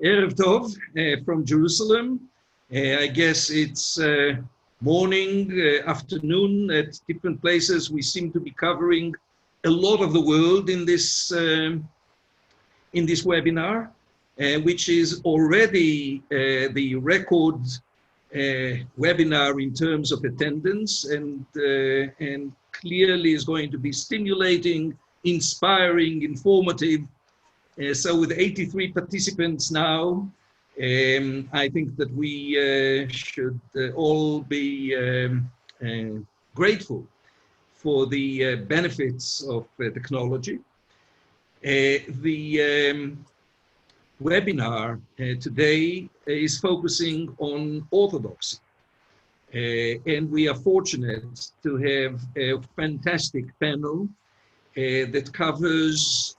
Erev Tov from Jerusalem. I guess it's morning, afternoon at different places. We seem to be covering a lot of the world in this webinar, which is already the record webinar in terms of attendance, and clearly is going to be stimulating, inspiring, informative. So with 83 participants now, I think that we should all be grateful for the benefits of technology. The webinar today is focusing on Orthodoxy. And we are fortunate to have a fantastic panel that covers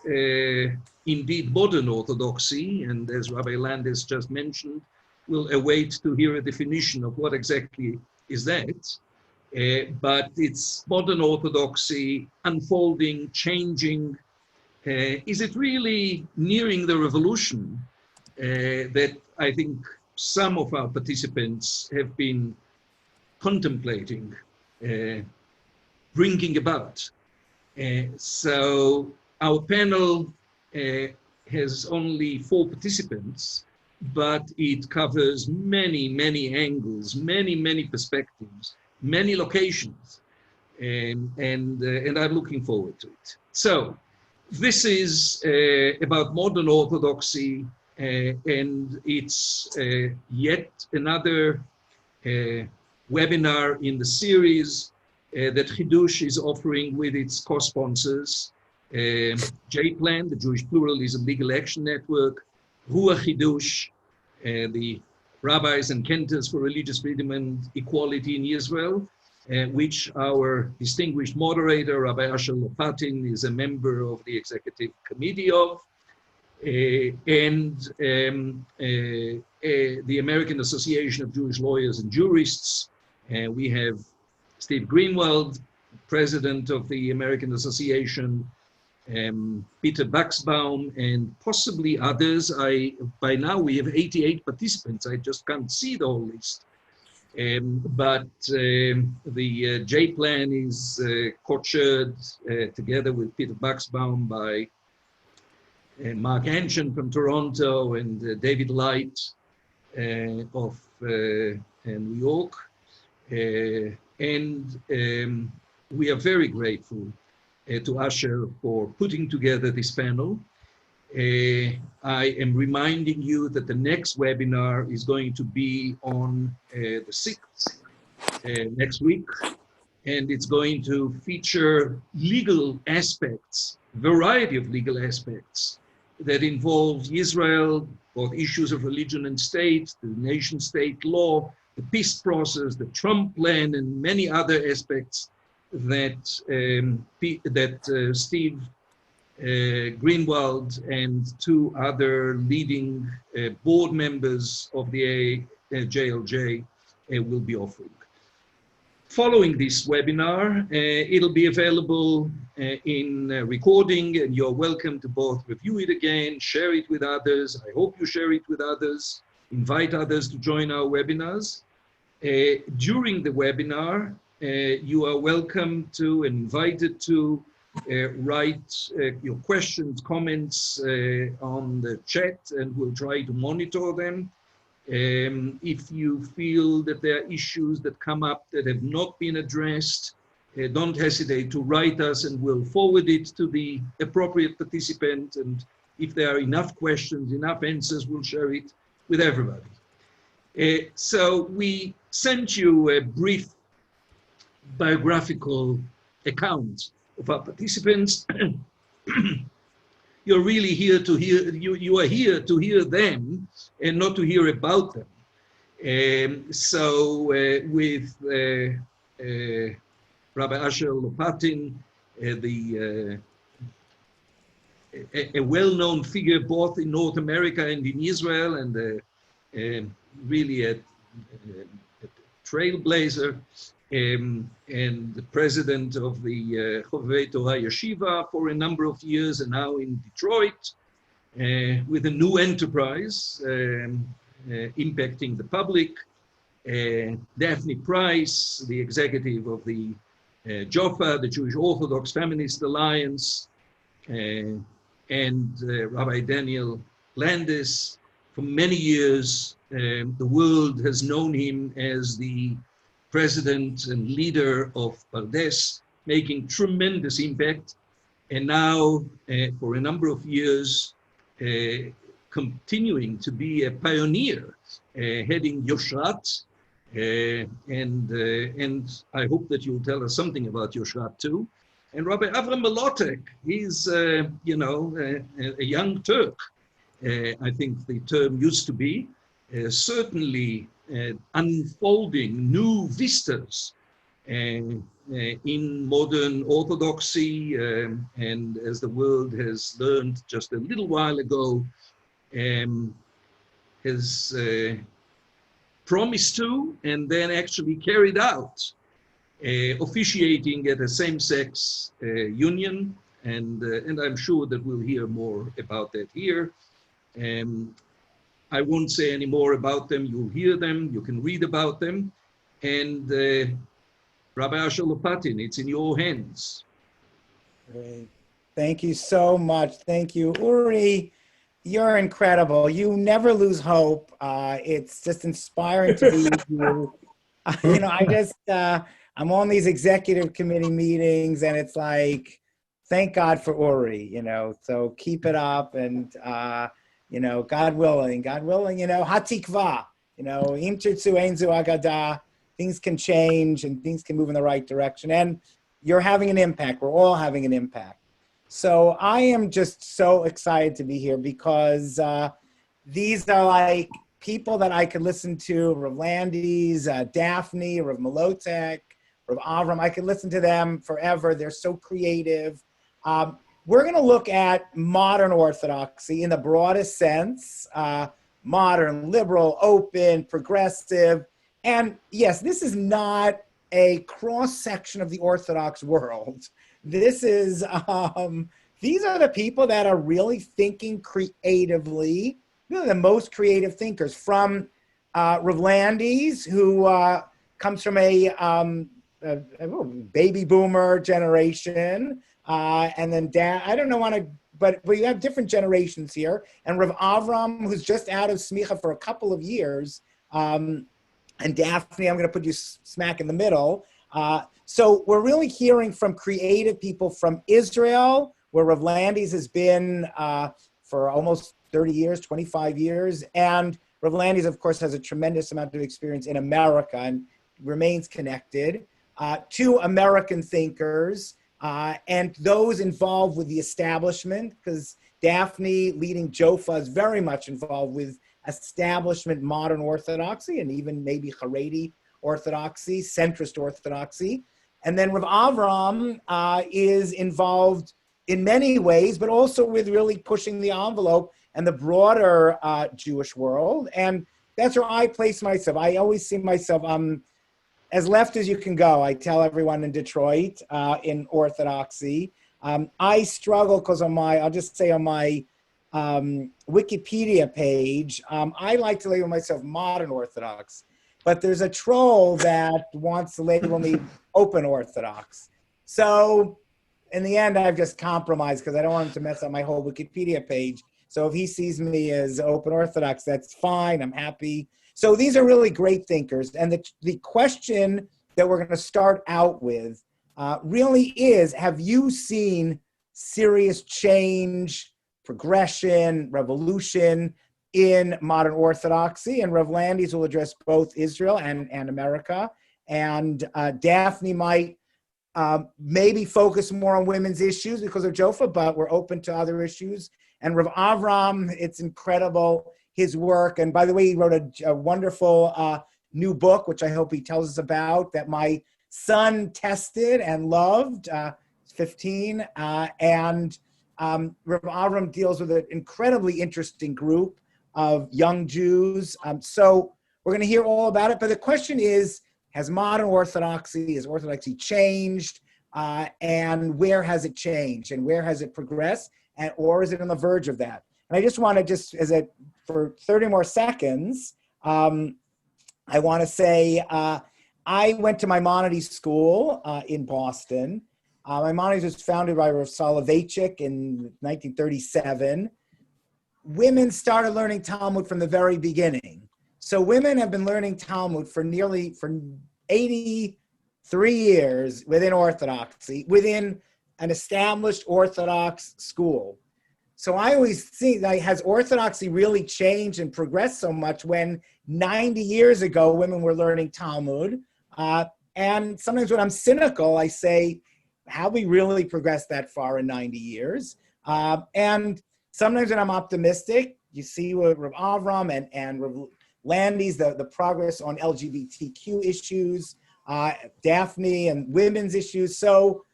indeed modern Orthodoxy, and as Rabbi Landis just mentioned, we'll await to hear a definition of what exactly is that. But it's modern Orthodoxy unfolding, changing. Is it really nearing the revolution that I think some of our participants have been contemplating bringing about? So our panel has only 4 participants, but it covers many, many angles, many perspectives, many locations, and I'm looking forward to it. So this is about modern Orthodoxy, and it's yet another webinar in the series that Hiddush is offering with its co-sponsors, J-Plan, the Jewish Pluralism Legal Action Network, Ruach Hiddush, the Rabbis and Cantors for Religious Freedom and Equality in Israel, which our distinguished moderator, Rabbi Lopatin, is a member of the executive committee of, and the American Association of Jewish Lawyers and Jurists. We have Steve Greenwald, president of the American Association, Peter Buxbaum, and possibly others. By now we have 88 participants. I just can't see the whole list. But the J-Plan is co-chaired together with Peter Buxbaum by Mark Anshan from Toronto and David Light of New York. And we are very grateful to Asher for putting together this panel. I am reminding you that the next webinar is going to be on the 6th next week, and it's going to feature legal aspects, variety of legal aspects that involve Israel, both issues of religion and state, the nation-state law, the peace process, the Trump plan, and many other aspects that Steve Greenwald and 2 other leading board members of the JLJ will be offering. Following this webinar, it'll be available in recording, and you're welcome to both review it again, share it with others. I hope you share it with others, invite others to join our webinars. During the webinar, you are welcome to and invited to write your questions, comments on the chat, and we'll try to monitor them. If you feel that there are issues that come up that have not been addressed, don't hesitate to write us, and we'll forward it to the appropriate participant. And if there are enough questions, enough answers, we'll share it with everybody. So we sent you a brief biographical account of our participants. You're really here to hear, you are here to hear them and not to hear about them. So with Rabbi Asher Lopatin, a well-known figure both in North America and in Israel, and really a trailblazer, and the president of the Chovevei Torah Yeshiva for a number of years, and now in Detroit. with a new enterprise impacting the public. Daphne Price, the executive of the JOFA, the Jewish Orthodox Feminist Alliance, and Rabbi Daniel Landis. For many years, the world has known him as the president and leader of Pardes, making tremendous impact. And now, for a number of years, continuing to be a pioneer, heading Yoshrat. And I hope that you'll tell us something about Yoshrat too. And Rabbi Avram Mlotek, he's, a young Turk, I think the term used to be, certainly unfolding new vistas in modern Orthodoxy, and as the world has learned just a little while ago, has promised to and then actually carried out, officiating at a same-sex union, and I'm sure that we'll hear more about that here. I won't say any more about them. You'll hear them. You can read about them. And Rabbi Asher Lopatin, it's in your hands. Great. Thank you so much. Thank you, Uri. You're incredible. You never lose hope. It's just inspiring to be you. You know, I'm on these executive committee meetings, and it's like, thank God for Uri, you know, so keep it up, and, you know, God willing, you know, hatikva, you know, im tirtzu ein zu agada, things can change and things can move in the right direction, and you're having an impact. We're all having an impact. So I am just so excited to be here because these are like people that I could listen to, Rav Landis, Daphne, Rav Mlotek, Rav Avram. I could listen to them forever. They're so creative. We're going to look at modern Orthodoxy in the broadest sense, modern, liberal, open, progressive. And yes, this is not a cross-section of the Orthodox world. This is, these are the people that are really thinking creatively, really the most creative thinkers, from Rav Landis, who comes from a baby boomer generation, and then I don't know, but you have different generations here, and Rav Avram, who's just out of smicha for a couple of years, and Daphne, I'm going to put you smack in the middle. So we're really hearing from creative people from Israel, where Rav Landis has been for almost 30 years, 25 years. And Rav Landis, of course, has a tremendous amount of experience in America and remains connected to American thinkers and those involved with the establishment, because Daphne, leading JOFA, is very much involved with establishment modern Orthodoxy and even maybe Haredi Orthodoxy, centrist Orthodoxy. And then Rav Avram is involved in many ways, but also with really pushing the envelope and the broader Jewish world. And that's where I place myself. I always see myself as left as you can go. I tell everyone in Detroit in Orthodoxy. I struggle because I'll just say on my Wikipedia page, I like to label myself modern Orthodox, but there's a troll that wants to label me open Orthodox. So in the end, I've just compromised because I don't want him to mess up my whole Wikipedia page. So if he sees me as open Orthodox, that's fine. I'm happy. So these are really great thinkers. And the question that we're going to start out with really is, have you seen serious change, progression, revolution in modern Orthodoxy? And Rav Landis will address both Israel and America. And Daphne might maybe focus more on women's issues because of JOFA, but we're open to other issues. And Rav Avram, it's incredible, his work. And by the way, he wrote a wonderful new book, which I hope he tells us about, that my son tested and loved, 15. And Rav Avram deals with an incredibly interesting group of young Jews. So we're going to hear all about it. But the question is, has modern Orthodoxy, has Orthodoxy changed? And where has it changed? And where has it progressed? Or is it on the verge of that? And I just want to for 30 more seconds, I want to say I went to Maimonides school in Boston. Maimonides was founded by Rav Soloveitchik in 1937. Women started learning Talmud from the very beginning. So women have been learning Talmud for 83 years within Orthodoxy, within an established Orthodox school. So I always think, like, has Orthodoxy really changed and progressed so much when 90 years ago women were learning Talmud? And sometimes when I'm cynical, I say, have we really progressed that far in 90 years? And sometimes when I'm optimistic, you see with Rav Avram and Rav Landis, the progress on LGBTQ issues, Daphne and women's issues. So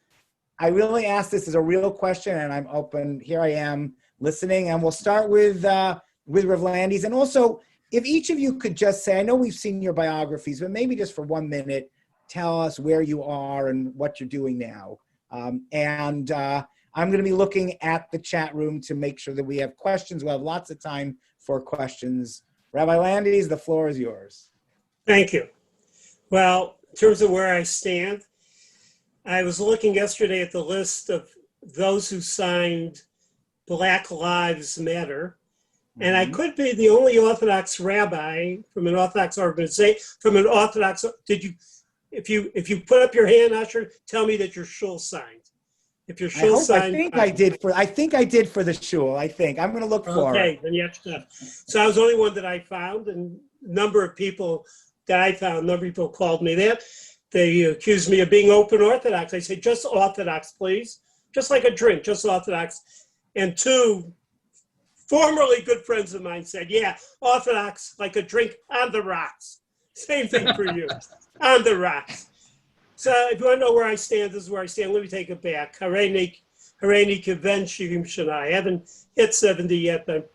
I really ask this as a real question, and I'm open. Here I am listening, and we'll start with Rav Landis. And also, if each of you could just say, I know we've seen your biographies, but maybe just for 1 minute, tell us where you are and what you're doing now. I'm going to be looking at the chat room to make sure that we have questions. We'll have lots of time for questions. Rabbi Landis, the floor is yours. Thank you. Well, in terms of where I stand, I was looking yesterday at the list of those who signed Black Lives Matter, and I could be the only Orthodox rabbi from an Orthodox organization, from an Orthodox, if you put up your hand, Usher, tell me that your shul signed. If your shul signed. I think I did for the shul, I think. I'm going to look for it. Okay, then you have to. So I was the only one that I found, and a number of people that I found, a number of people called me that. They accused me of being open Orthodox. I said, just Orthodox, please. Just like a drink, just Orthodox. And two formerly good friends of mine said, yeah, Orthodox, like a drink on the rocks. Same thing for you, on the rocks. So if you want to know where I stand, this is where I stand. Let me take it back. Hareni Kiven Shivim Shana. I haven't hit 70 yet, but I'm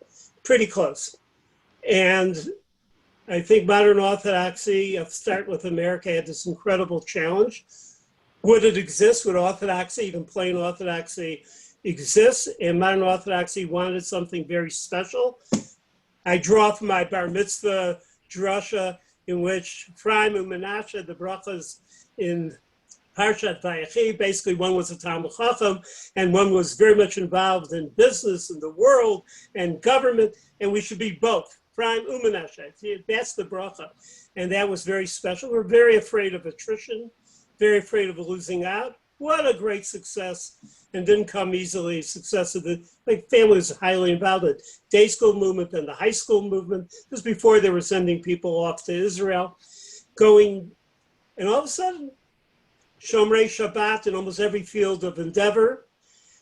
pretty close. And I think modern Orthodoxy, I'll start with America, had this incredible challenge. Would it exist? Would Orthodoxy, even plain Orthodoxy, exist? And modern Orthodoxy wanted something very special. I draw from my bar mitzvah drasha, in which Ephraim and Menashe, the brachas in Parshat Vayechi, basically one was a Talmud Chacham, and one was very much involved in business and the world and government, and we should be both. Ephraim and Menashe, that's the bracha. And that was very special. We're very afraid of attrition, very afraid of losing out. What a great success, and didn't come easily. Success of the family was highly involved in the day school movement and the high school movement. This was before they were sending people off to Israel, going, and all of a sudden, Shomrei Shabbat in almost every field of endeavor,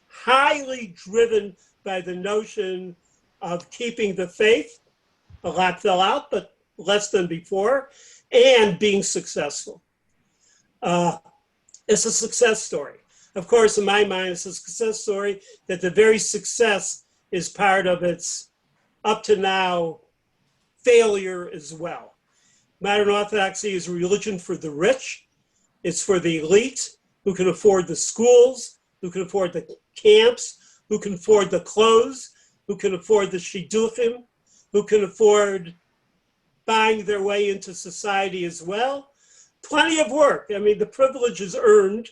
highly driven by the notion of keeping the faith. A lot fell out, but less than before, and being successful. It's a success story. Of course, in my mind, it's a success story that the very success is part of its, up to now, failure as well. Modern Orthodoxy is a religion for the rich. It's for the elite who can afford the schools, who can afford the camps, who can afford the clothes, who can afford the shidduchim, who can afford buying their way into society as well. Plenty of work. I mean, the privilege is earned,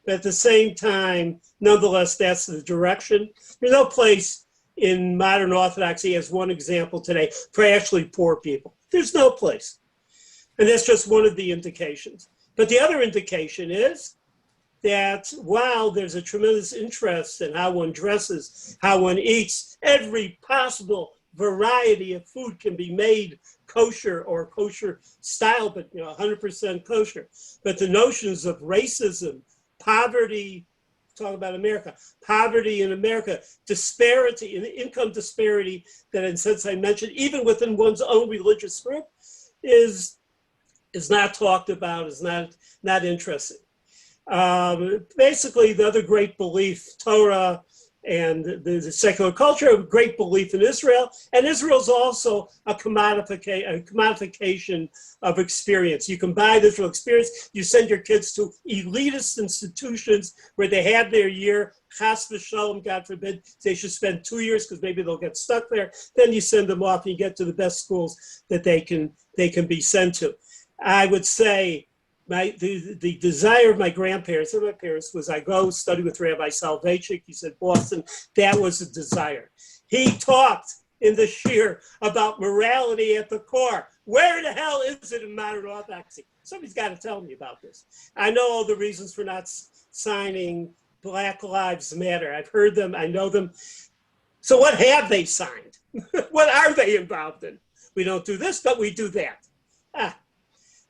but at the same time, nonetheless, that's the direction. There's no place in modern Orthodoxy, as one example today, for actually poor people. There's no place. And that's just one of the indications. But the other indication is that while there's a tremendous interest in how one dresses, how one eats, every possible variety of food can be made kosher or kosher style, but 100% kosher. But the notions of racism, poverty, talk about America, poverty in America, disparity, in income disparity that in sense I mentioned, even within one's own religious group, is not talked about, is not interesting. Basically, the other great belief, Torah, and the secular culture, a great belief in Israel. And Israel's also a commodification of experience. You can buy the Israel experience. You send your kids to elitist institutions where they have their year, chas v'shalom, God forbid, they should spend 2 years because maybe they'll get stuck there. Then you send them off and you get to the best schools that they can be sent to. I would say the desire of my grandparents and my parents was I go study with Rabbi Soloveitchik. He said Boston. That was a desire. He talked in the shir about morality at the core. Where the hell is it in modern orthodoxy? Somebody's got to tell me about this. I know all the reasons for not signing Black Lives Matter. I've heard them. I know them. So what have they signed? What are they involved in? We don't do this, but we do that.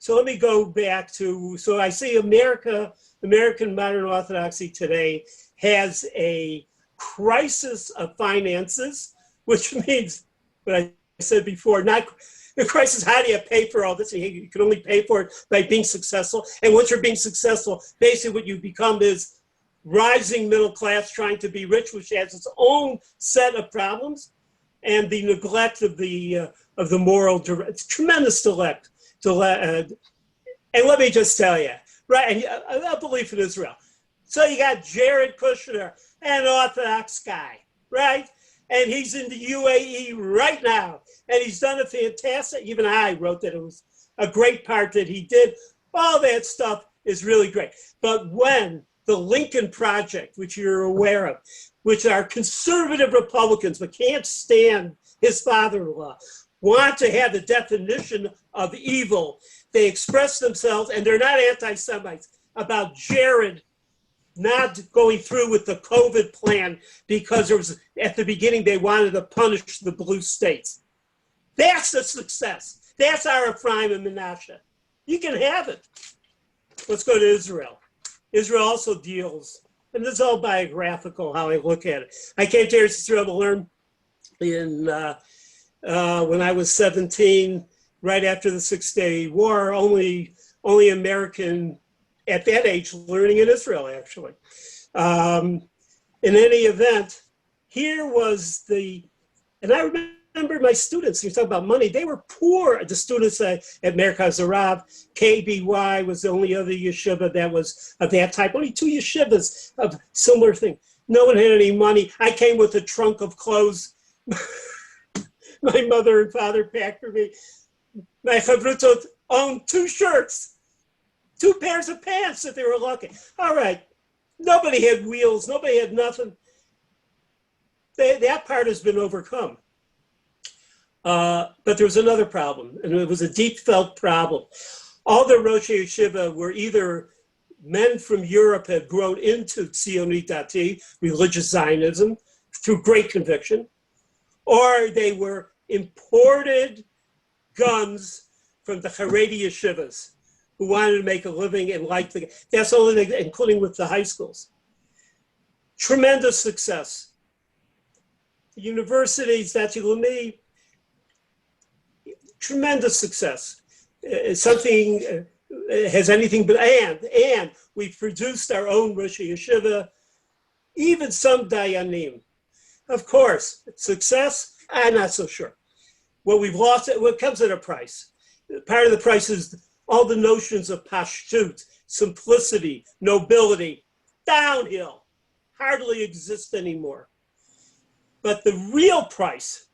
So let me go back to, so I see American modern orthodoxy today has a crisis of finances, which means what I said before, not the crisis, how do you pay for all this? You can only pay for it by being successful. And once you're being successful, basically what you become is rising middle class trying to be rich, which has its own set of problems, and the neglect of the moral, it's tremendous neglect. And let me just tell you, right, and a belief in Israel. So you got Jared Kushner, an Orthodox guy, right? And he's in the UAE right now. And he's done a fantastic, even I wrote that it was a great part that he did. All that stuff is really great. But when the Lincoln Project, which you're aware of, which are conservative Republicans, but can't stand his father-in-law, want to have the definition of evil, they express themselves, and they're not anti-Semites, about Jared not going through with the COVID plan because there was, at the beginning, they wanted to punish the blue states. That's a success. That's our Ephraim and Menashe. You can have it. Let's go to Israel. Israel also deals, and this is all biographical, how I look at it. I came to Israel to learn when I was 17, right after the 6-Day War, only American at that age learning in Israel, actually. In any event, here was and I remember my students, you talk about money, they were poor. The students at Merkaz Arav, KBY was the only other yeshiva that was of that type, only 2 yeshivas of similar thing. No one had any money. I came with a trunk of clothes. My mother and father packed for me. My chavrutot owned 2 shirts, 2 pairs of pants if they were lucky. All right. Nobody had wheels. Nobody had nothing. That part has been overcome. But there was another problem, and it was a deep felt problem. All the Rosh Yeshiva were either men from Europe had grown into Tzionit Dati, religious Zionism, through great conviction, or they were imported guns from the Haredi yeshivas who wanted to make a living and like that's all, including with the high schools. Tremendous success. The universities, Dati Leumi, tremendous success. Something has anything but, and we've produced our own Rosh Yeshiva, even some Dayanim. Of course, success, I'm not so sure. What we've lost, what comes at a price. Part of the price is all the notions of pashtut, simplicity, nobility, downhill, hardly exist anymore. But the real price,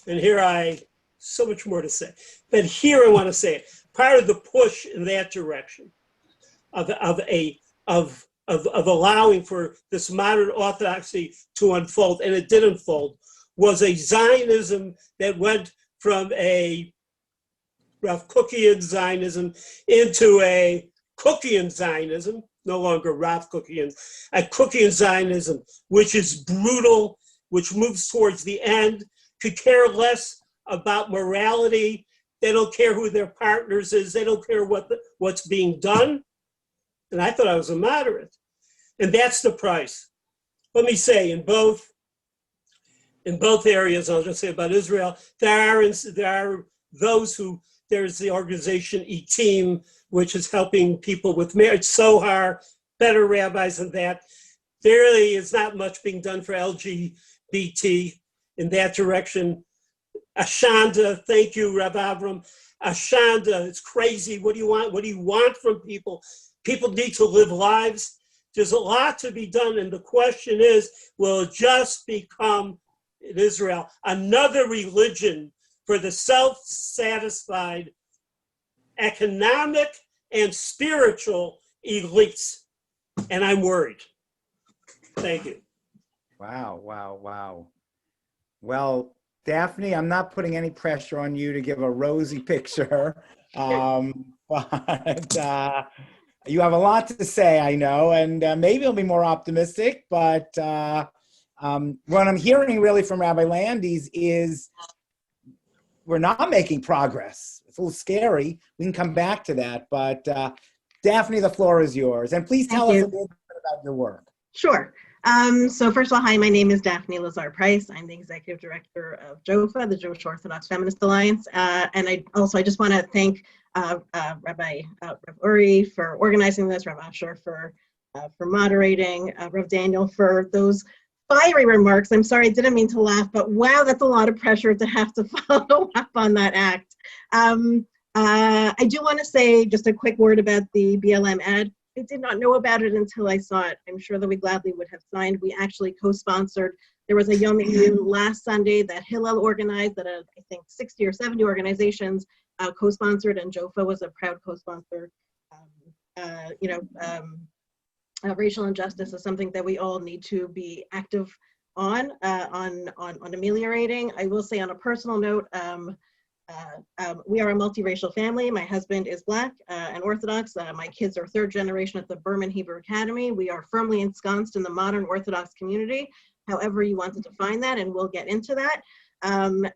and here so much more to say, but here I want to say it, part of the push in that direction of allowing for this modern orthodoxy to unfold, and it did unfold, was a Zionism that went from a Rav Kookian Zionism into a Kookian Zionism, no longer Rav Kookian, a Kookian Zionism, which is brutal, which moves towards the end, could care less about morality. They don't care who their partners is. They don't care what's being done. And I thought I was a moderate. And that's the price. Let me say, in both areas, I'll just say about Israel, there are those who, there's the organization Etim, which is helping people with marriage, Sohar, better rabbis than that. there really is not much being done for LGBT in that direction. Ashanda, thank you, Rabbi Avram. Ashanda, it's crazy. What do you want? What do you want from people? People need to live lives. There's a lot to be done. And the question is, will it just become, in Israel, another religion for the self-satisfied economic and spiritual elites? And I'm worried. Thank you. Wow, wow, wow. Well, Daphne, I'm not putting any pressure on you to give a rosy picture, but you have a lot to say, I know, and maybe it'll be more optimistic, but what I'm hearing really from Rabbi Landis is we're not making progress. It's a little scary. We can come back to that, but Daphne, the floor is yours. And please tell us a little bit about your work. Sure. So first of all, hi, my name is Daphne Lazar Price. I'm the executive director of JOFA, the Jewish Orthodox Feminist Alliance. And I just want to thank Rabbi Uri for organizing this, Rabbi Asher for moderating, Rav Daniel for those fiery remarks. I'm sorry, I didn't mean to laugh, but wow, that's a lot of pressure to have to follow up on that act. I do want to say just a quick word about the BLM ad. I did not know about it until I saw it. I'm sure that we gladly would have signed. We actually co-sponsored. There was a Yom Iyun last Sunday that Hillel organized that I think 60 or 70 organizations co-sponsored, and JOFA was a proud co-sponsor. Racial injustice is something that we all need to be active on ameliorating. I will say on a personal note, we are a multiracial family. My husband is Black and Orthodox. My kids are third generation at the Berman Hebrew Academy. We are firmly ensconced in the modern Orthodox community, however you want to define that, and we'll get into that. And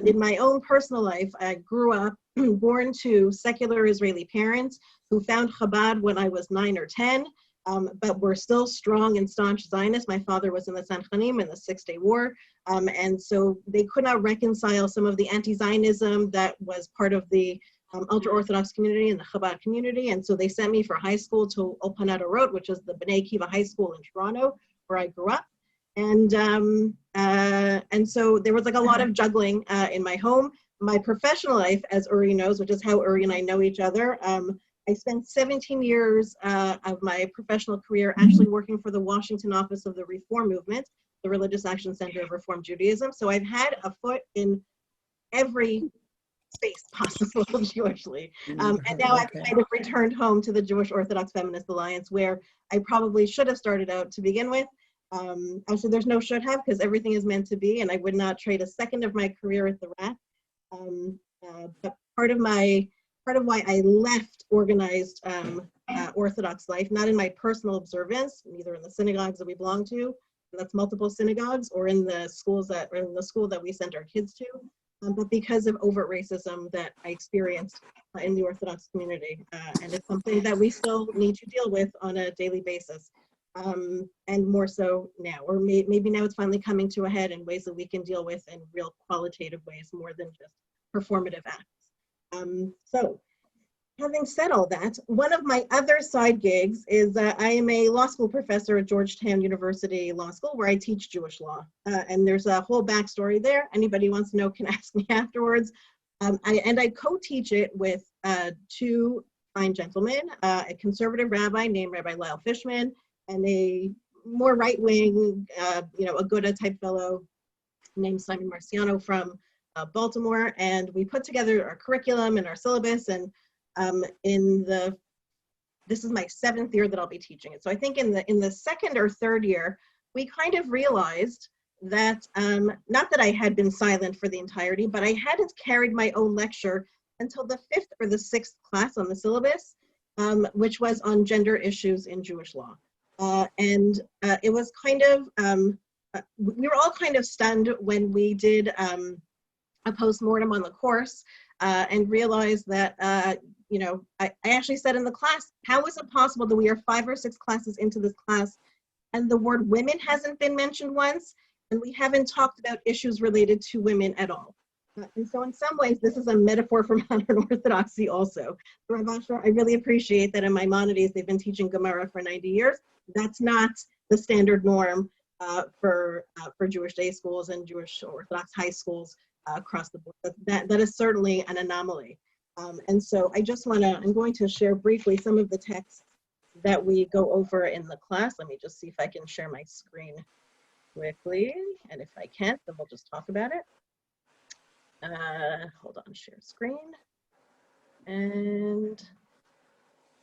in my own personal life, I grew up born to secular Israeli parents who found Chabad when I was 9 or 10, but were still strong and staunch Zionists. My father was in the Sanchanim in the Six-Day War. And so they could not reconcile some of the anti-Zionism that was part of the ultra-Orthodox community and the Chabad community. And so they sent me for high school to Olpanat Orot, which is the B'nai Akiva High School in Toronto, where I grew up. And so there was like a lot of juggling in my home. My professional life, as Uri knows, which is how Uri and I know each other, I spent 17 years of my professional career actually working for the Washington office of the Reform Movement, the Religious Action Center of Reform Judaism. So I've had a foot in every space possible Jewishly. And now I've kind of returned home to the Jewish Orthodox Feminist Alliance, where I probably should have started out to begin with. Actually, there's no should have, because everything is meant to be, and I would not trade a second of my career at the RAC. But part of why I left organized Orthodox life, not in my personal observance, neither in the synagogues that we belong to, and that's multiple synagogues, or in the schools the school that we sent our kids to, but because of overt racism that I experienced in the Orthodox community, and it's something that we still need to deal with on a daily basis, and more so now, or maybe now it's finally coming to a head in ways that we can deal with in real qualitative ways more than just performative acts. So having said all that, one of my other side gigs is I am a law school professor at Georgetown University Law School, where I teach Jewish law. And there's a whole backstory there. Anybody wants to know can ask me afterwards. I co-teach it with two fine gentlemen, a conservative rabbi named Rabbi Lyle Fishman, and a more right-wing, a Aguda type fellow named Simon Marciano from Baltimore. And we put together our curriculum and our syllabus, and this is my 7th year that I'll be teaching it. So I think in the second or third year, we kind of realized that, not that I had been silent for the entirety, but I hadn't carried my own lecture until the 5th or the 6th class on the syllabus, which was on gender issues in Jewish law. And it was kind of, we were all kind of stunned when we did a postmortem on the course and realized that, I actually said in the class, how is it possible that we are 5 or 6 classes into this class and the word women hasn't been mentioned once, and we haven't talked about issues related to women at all? And so in some ways, this is a metaphor for modern Orthodoxy also. Rav Asher, I really appreciate that in Maimonides, they've been teaching Gemara for 90 years. That's not the standard norm for Jewish day schools and Jewish Orthodox high schools across the board. That is certainly an anomaly. And so I'm going to share briefly some of the texts that we go over in the class. Let me just see if I can share my screen quickly. And if I can't, then we'll just talk about it. Hold on, share screen. And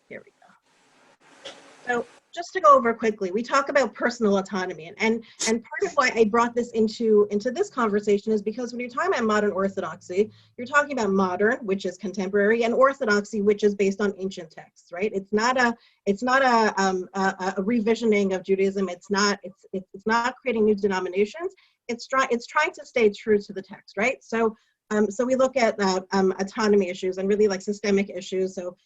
here we go. So just to go over quickly, we talk about personal autonomy, and part of why I brought this into this conversation is because when you're talking about modern orthodoxy, you're talking about modern, which is contemporary, and orthodoxy, which is based on ancient texts, right? It's not a revisioning of Judaism. It's not creating new denominations. It's trying to stay true to the text, right? So we look at autonomy issues and really like systemic issues. So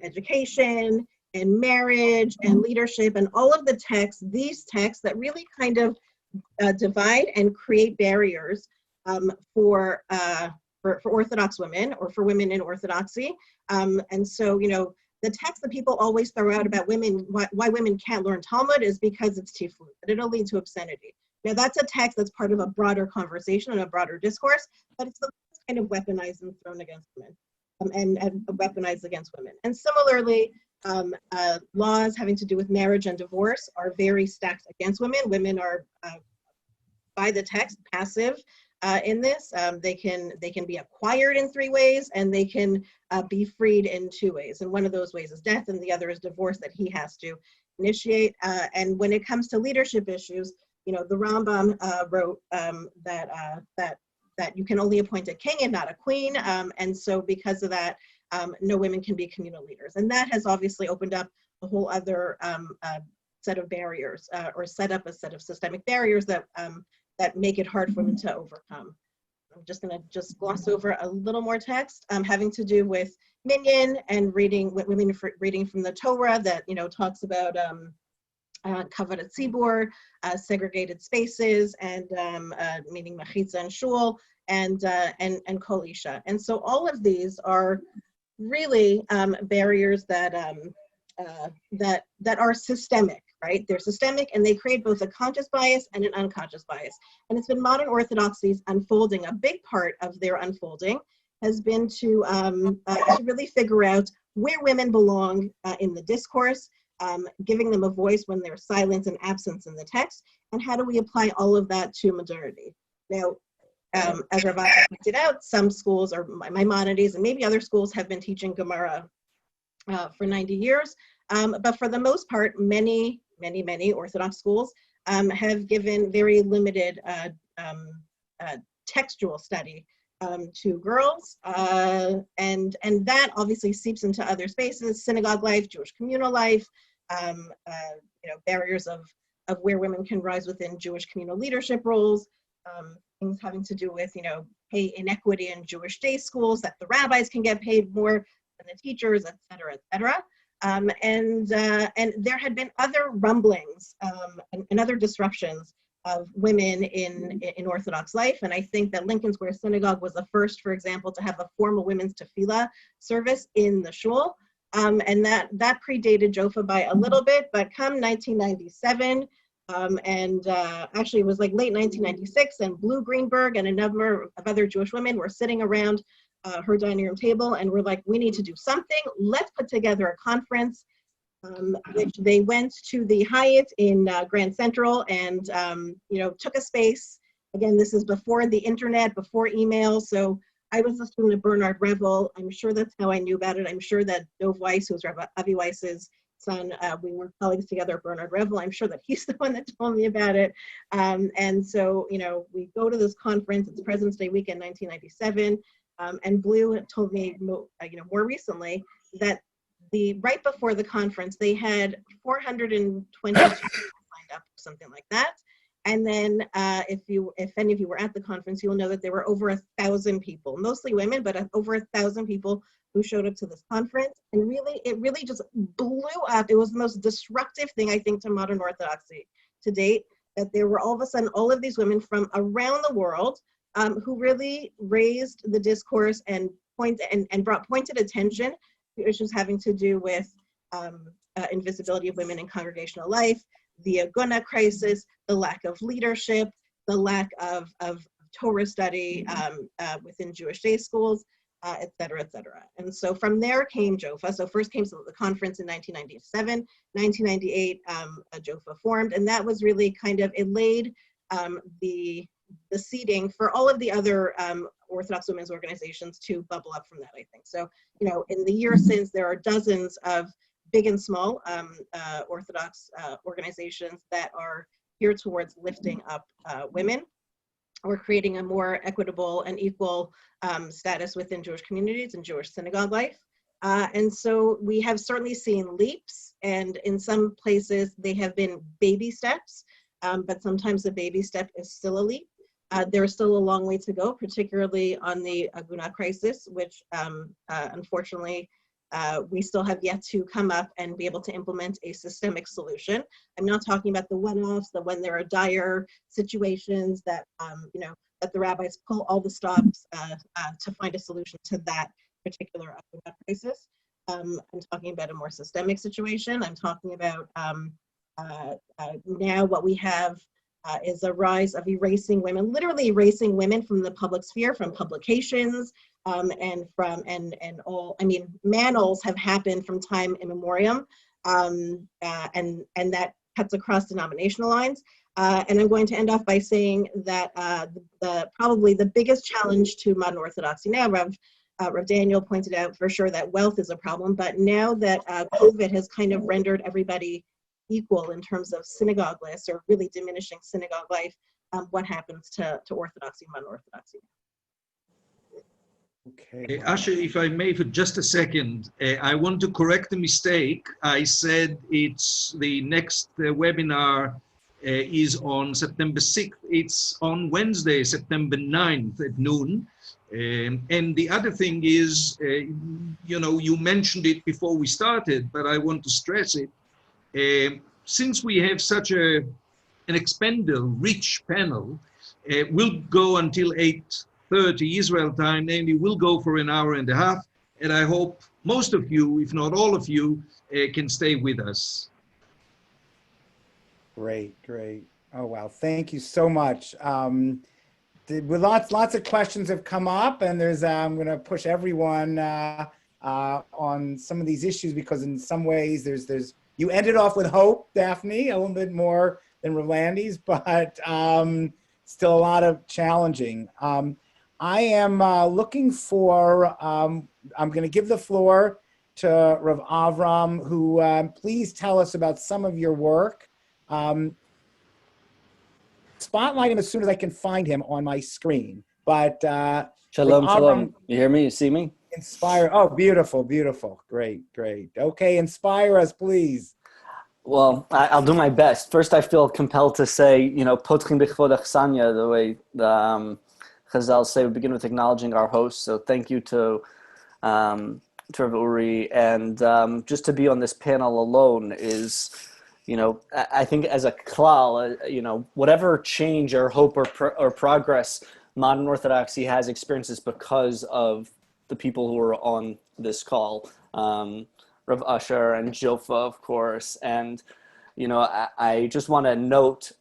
education and marriage and leadership and all of the texts, these texts that really kind of divide and create barriers for Orthodox women or for women in Orthodoxy. And so, you know, the text that people always throw out about women, why women can't learn Talmud is because it's tiflut, that it'll lead to obscenity. Now that's a text that's part of a broader conversation and a broader discourse, but it's kind of weaponized and thrown against women and weaponized against women. And similarly, laws having to do with marriage and divorce are very stacked against women. Women are, by the text, passive in this. They can be acquired in 3 ways, and they can be freed in 2 ways. And one of those ways is death, and the other is divorce that he has to initiate. And when it comes to leadership issues, you know, the Rambam wrote that you can only appoint a king and not a queen. And so because of that, no women can be communal leaders. And that has obviously opened up a whole other set of barriers or set up a set of systemic barriers that make it hard for women to overcome. I'm just gonna gloss over a little more text having to do with minyan and reading from the Torah that, you know, talks about kavod tzibur, segregated spaces, and meaning machitza and shul, and kol isha. And so all of these are really barriers that are systemic, right? They're systemic, and they create both a conscious bias and an unconscious bias. And it's been modern orthodoxy's unfolding. A big part of their unfolding has been to really figure out where women belong in the discourse, giving them a voice when there's silence and absence in the text, and how do we apply all of that to modernity? Now, as Rabbi pointed out, some schools, or Maimonides and maybe other schools, have been teaching Gemara for 90 years, but for the most part, many Orthodox schools have given very limited textual study to girls, and that obviously seeps into other spaces: synagogue life, Jewish communal life, you know, barriers of where women can rise within Jewish communal leadership roles, things having to do with, you know, pay inequity in Jewish day schools, that the rabbis can get paid more than the teachers, et cetera, et cetera. And there had been other rumblings and other disruptions of women in Orthodox life. And I think that Lincoln Square Synagogue was the first, for example, to have a formal women's tefillah service in the shul. And that predated Jofa by a little bit, but come 1997, actually it was like late 1996, and Blue Greenberg and a number of other Jewish women were sitting around her dining room table, and we're like, we need to do something. Let's put together a conference, which they went to the Hyatt in Grand Central and, you know, took a space. Again, this is before the internet, before email. So I was a student of Bernard Revel. I'm sure that's how I knew about it. I'm sure that Dov Weiss, who's Rabbi Avi Weiss's son, we were colleagues together at Bernard Revel. I'm sure that he's the one that told me about it. And so, you know, we go to this conference. It's President's Day weekend, 1997. And Blue had told me, you know, more recently that right before the conference, they had 422 people signed up, something like that. And then if any of you were at the conference, you'll know that there were over 1,000 people, mostly women, but over 1,000 people who showed up to this conference. And really, it really just blew up. It was the most disruptive thing, I think, to modern Orthodoxy to date, that there were all of a sudden all of these women from around the world who really raised the discourse and brought pointed attention to issues having to do with invisibility of women in congregational life, the Aguna crisis, the lack of leadership, the lack of Torah study within Jewish day schools, et cetera, et cetera. And so from there came JOFA. So first came the conference in 1997, 1998, JOFA formed, and that was really kind of, it laid the seeding for all of the other Orthodox women's organizations to bubble up from that, I think. So, you know, in the years since, there are dozens of big and small Orthodox organizations that are geared towards lifting up women or creating a more equitable and equal status within Jewish communities and Jewish synagogue life. And so we have certainly seen leaps, and in some places they have been baby steps, but sometimes a baby step is still a leap. There's still a long way to go, particularly on the Aguna crisis, which unfortunately we still have yet to come up and be able to implement a systemic solution. I'm not talking about the one-offs, that when there are dire situations that, you know, that the rabbis pull all the stops to find a solution to that particular Aguna crisis. I'm talking about a more systemic situation. I'm talking about now what we have is a rise of erasing women, literally erasing women from the public sphere, from publications, and all, I mean, manals have happened from time immemorial, and that cuts across denominational lines. And I'm going to end off by saying that probably the biggest challenge to modern Orthodoxy now, Rav Daniel pointed out for sure that wealth is a problem, but now that COVID has kind of rendered everybody equal in terms of synagogue lists, or really diminishing synagogue life, what happens to Orthodoxy, modern Orthodoxy? Okay. Asher, if I may for just a second, I want to correct a mistake. I said it's the next webinar is on September 6th. It's on Wednesday, September 9th at noon. And the other thing is, you know, you mentioned it before we started, but I want to stress it. Since we have such an expendable, rich panel, we'll go until 8:30 Israel time, namely we'll go for an hour and a half, and I hope most of you, if not all of you, can stay with us. Great, great. Oh, wow. Thank you so much. Lots of questions have come up, and there's, I'm going to push everyone on some of these issues, because in some ways you ended off with hope, Daphne, a little bit more than Rolandi's, but still a lot of challenging. I am looking for, I'm going to give the floor to Rav Avram, who please tell us about some of your work. Spotlight him as soon as I can find him on my screen. But Shalom, Rav Avram, shalom. You hear me? You see me? Inspire. Oh, beautiful, beautiful. Great, great. Okay, inspire us, please. Well, I'll do my best. First, I feel compelled to say, you know, Potchim b'chvod achsanya, the way the Chazal say, we begin with acknowledging our host. So thank you to Rav Uri. And just to be on this panel alone is, you know, I think as a klal, you know, whatever change or hope or progress modern Orthodoxy has experienced because of the people who are on this call, Rav Asher and Jofa, of course. And, you know, I just want to note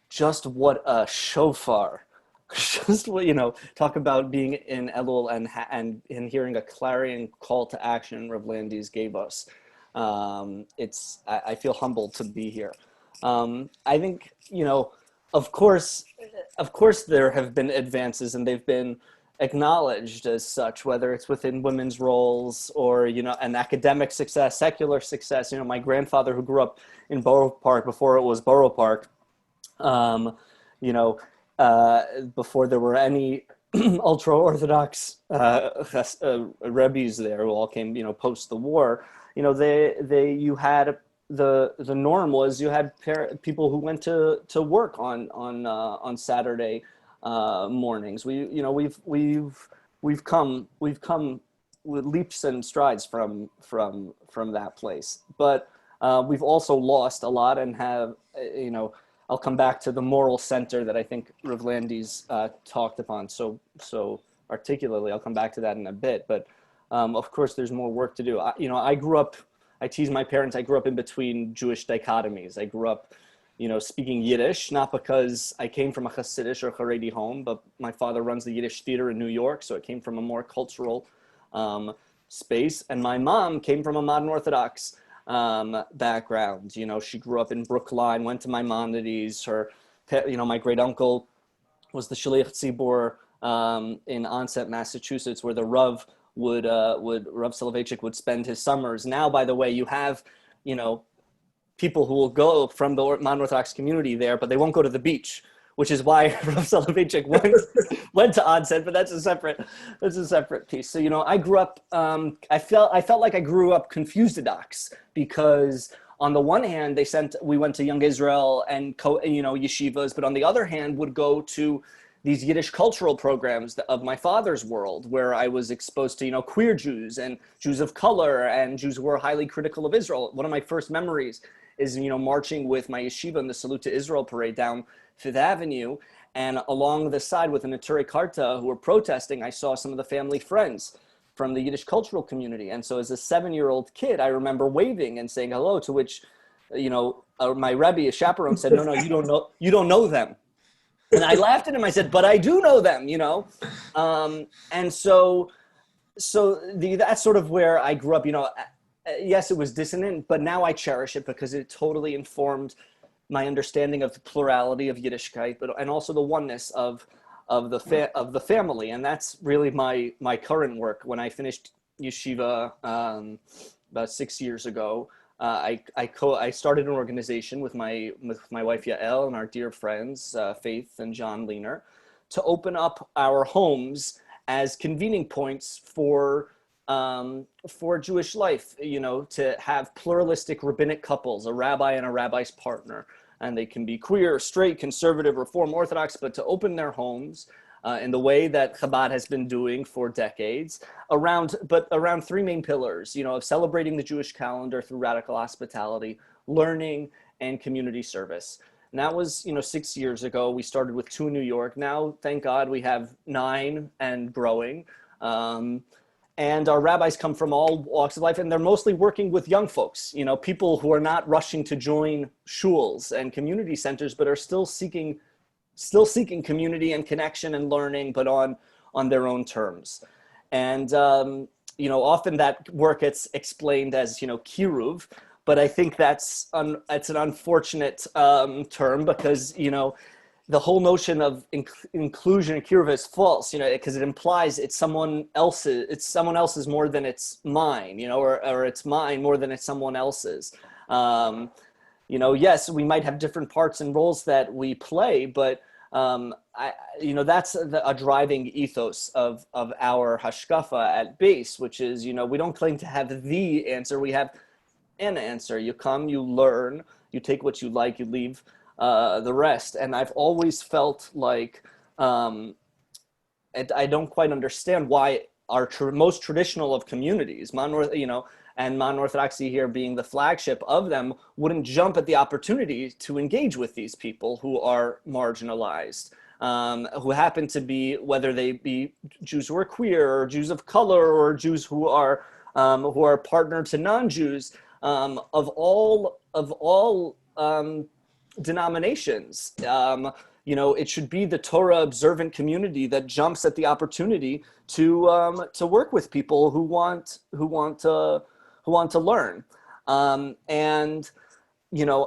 just what a shofar, just what, you know, talk about being in Elul and hearing a clarion call to action Rav Landis gave us. I feel humbled to be here. I think, you know, of course there have been advances, and they've been acknowledged as such, whether it's within women's roles or, you know, an academic success, secular success. You know, my grandfather, who grew up in Borough Park before it was Borough Park, you know, before there were any ultra-Orthodox Rebbes there, who all came, you know, post the war. You know, you had the norm was you had people who went to work on Saturday mornings. We've come with leaps and strides from that place, but we've also lost a lot, and have, you know, I'll come back to the moral center that I think Rav Landis talked upon so articulately. I'll come back to that in a bit, but of course there's more work to do. You know, I grew up I tease my parents, I grew up in between Jewish dichotomies. I grew up, speaking Yiddish, not because I came from a Hasidish or Haredi home, but my father runs the Yiddish theater in New York, so it came from a more cultural space. And my mom came from a modern Orthodox background. She grew up in Brookline, went to Maimonides. My great uncle was the Shaliach Tzibor in Onset, Massachusetts, where the Rav Rav Soloveitchik would spend his summers. Now, by the way, you have, people who will go from the modern Orthodox community there, but they won't go to the beach, which is why Rav Soloveitchik went to Onset, but that's a separate piece. So, I grew up, I felt like I grew up confused-odox, because on the one hand, we went to Young Israel and yeshivas, but on the other hand would go to these Yiddish cultural programs of my father's world, where I was exposed to, queer Jews and Jews of color and Jews who were highly critical of Israel. One of my first memories is, marching with my yeshiva in the Salute to Israel parade down Fifth Avenue. And along the side with the Neturei Karta who were protesting, I saw some of the family friends from the Yiddish cultural community. And so as a 7-year-old kid, I remember waving and saying hello, to which, my Rabbi, a chaperone, said, no, you don't know them. And I laughed at him. I said, but I do know them, and so that's sort of where I grew up. Yes, it was dissonant, but now I cherish it because it totally informed my understanding of the plurality of Yiddishkeit, and also the oneness of the family. And that's really my current work. When I finished yeshiva about 6 years ago, I started an organization with my wife Yael and our dear friends Faith and John Leaner, to open up our homes as convening points for Jewish life. To have pluralistic rabbinic couples, a rabbi and a rabbi's partner, and they can be queer, straight, conservative, Reform, Orthodox, but to open their homes in the way that Chabad has been doing for decades, around three main pillars, of celebrating the Jewish calendar through radical hospitality, learning, and community service. And that was, 6 years ago. We started with 2 in New York. Now, thank God, we have 9 and growing. And our rabbis come from all walks of life, and they're mostly working with young folks, people who are not rushing to join shuls and community centers, but are still seeking community and connection and learning, but on their own terms. And, often that work gets explained as, kiruv, but I think it's an unfortunate term, because, the whole notion of inclusion and kiruv is false, because it implies it's someone else's more than it's mine, or it's mine more than it's someone else's. Yes, we might have different parts and roles that we play, but that's a driving ethos of our hashkafa at base, which is, we don't claim to have the answer. We have an answer. You come, you learn, you take what you like, you leave the rest. And I've always felt like, and I don't quite understand why our most traditional of communities, and Modern Orthodoxy here being the flagship of them, wouldn't jump at the opportunity to engage with these people who are marginalized, who happen to be, whether they be Jews who are queer, or Jews of color, or Jews who are partner to non-Jews, of all denominations. It should be the Torah observant community that jumps at the opportunity to work with people who want to learn. And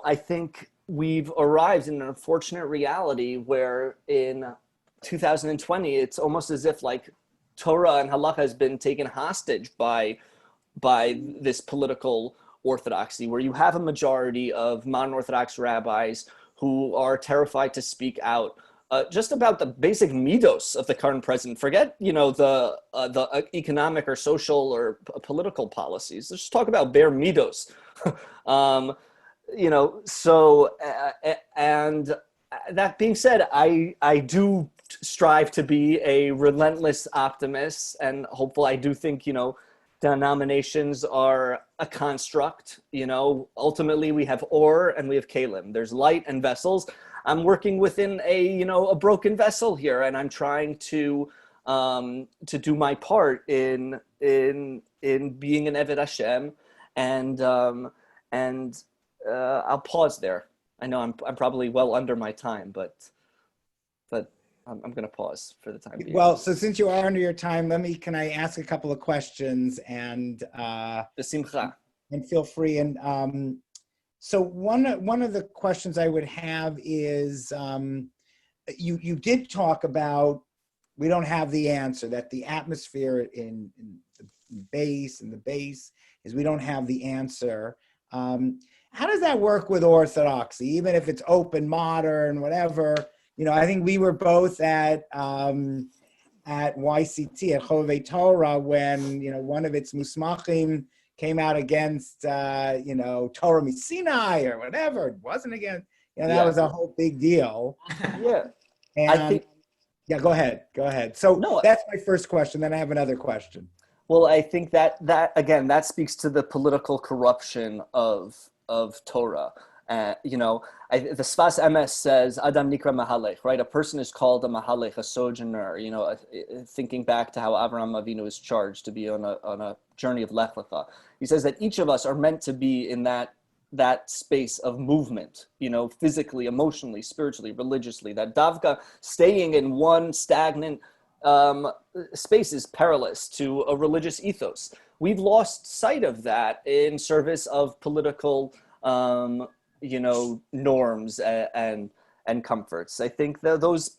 I think we've arrived in an unfortunate reality where in 2020, it's almost as if like Torah and Halakha has been taken hostage by this political orthodoxy, where you have a majority of modern Orthodox rabbis who are terrified to speak out just about the basic midos of the current president. Forget, the economic or social or political policies. Let's just talk about bare midos. And that being said, I do strive to be a relentless optimist and hopeful. I do think, denominations are a construct. Ultimately we have Or and we have Kalim. There's light and vessels. I'm working within a broken vessel here, and I'm trying to do my part in being an Eved Hashem and I'll pause there. I know I'm probably well under my time, but I'm going to pause for the time being. Well, so since you are under your time, can I ask a couple of questions and B'simcha. and feel free. And so one of the questions I would have is, you did talk about, we don't have the answer, that the atmosphere in the base is we don't have the answer. How does that work with Orthodoxy, even if it's open, modern, whatever? You know, I think we were both at YCT, at Chovevei Torah, when, you know, one of its musmachim came out against, you know, Torah Sinai or whatever. It wasn't against, you know, that was a whole big deal. Yeah. And I think, yeah, go ahead. So no, that's my first question. Then I have another question. well, I think that again, that speaks to the political corruption of Torah. You know, the Sfas Emes says Adam Nikra Mahalech, right? A person is called a Mahalech, a sojourner. You know, thinking back to how Avram Avinu is charged to be on a journey of Lech Lecha. He says that each of us are meant to be in that space of movement, you know, physically, emotionally, spiritually, religiously. That davka staying in one stagnant space is perilous to a religious ethos. We've lost sight of that in service of political you know, norms and comforts. I think those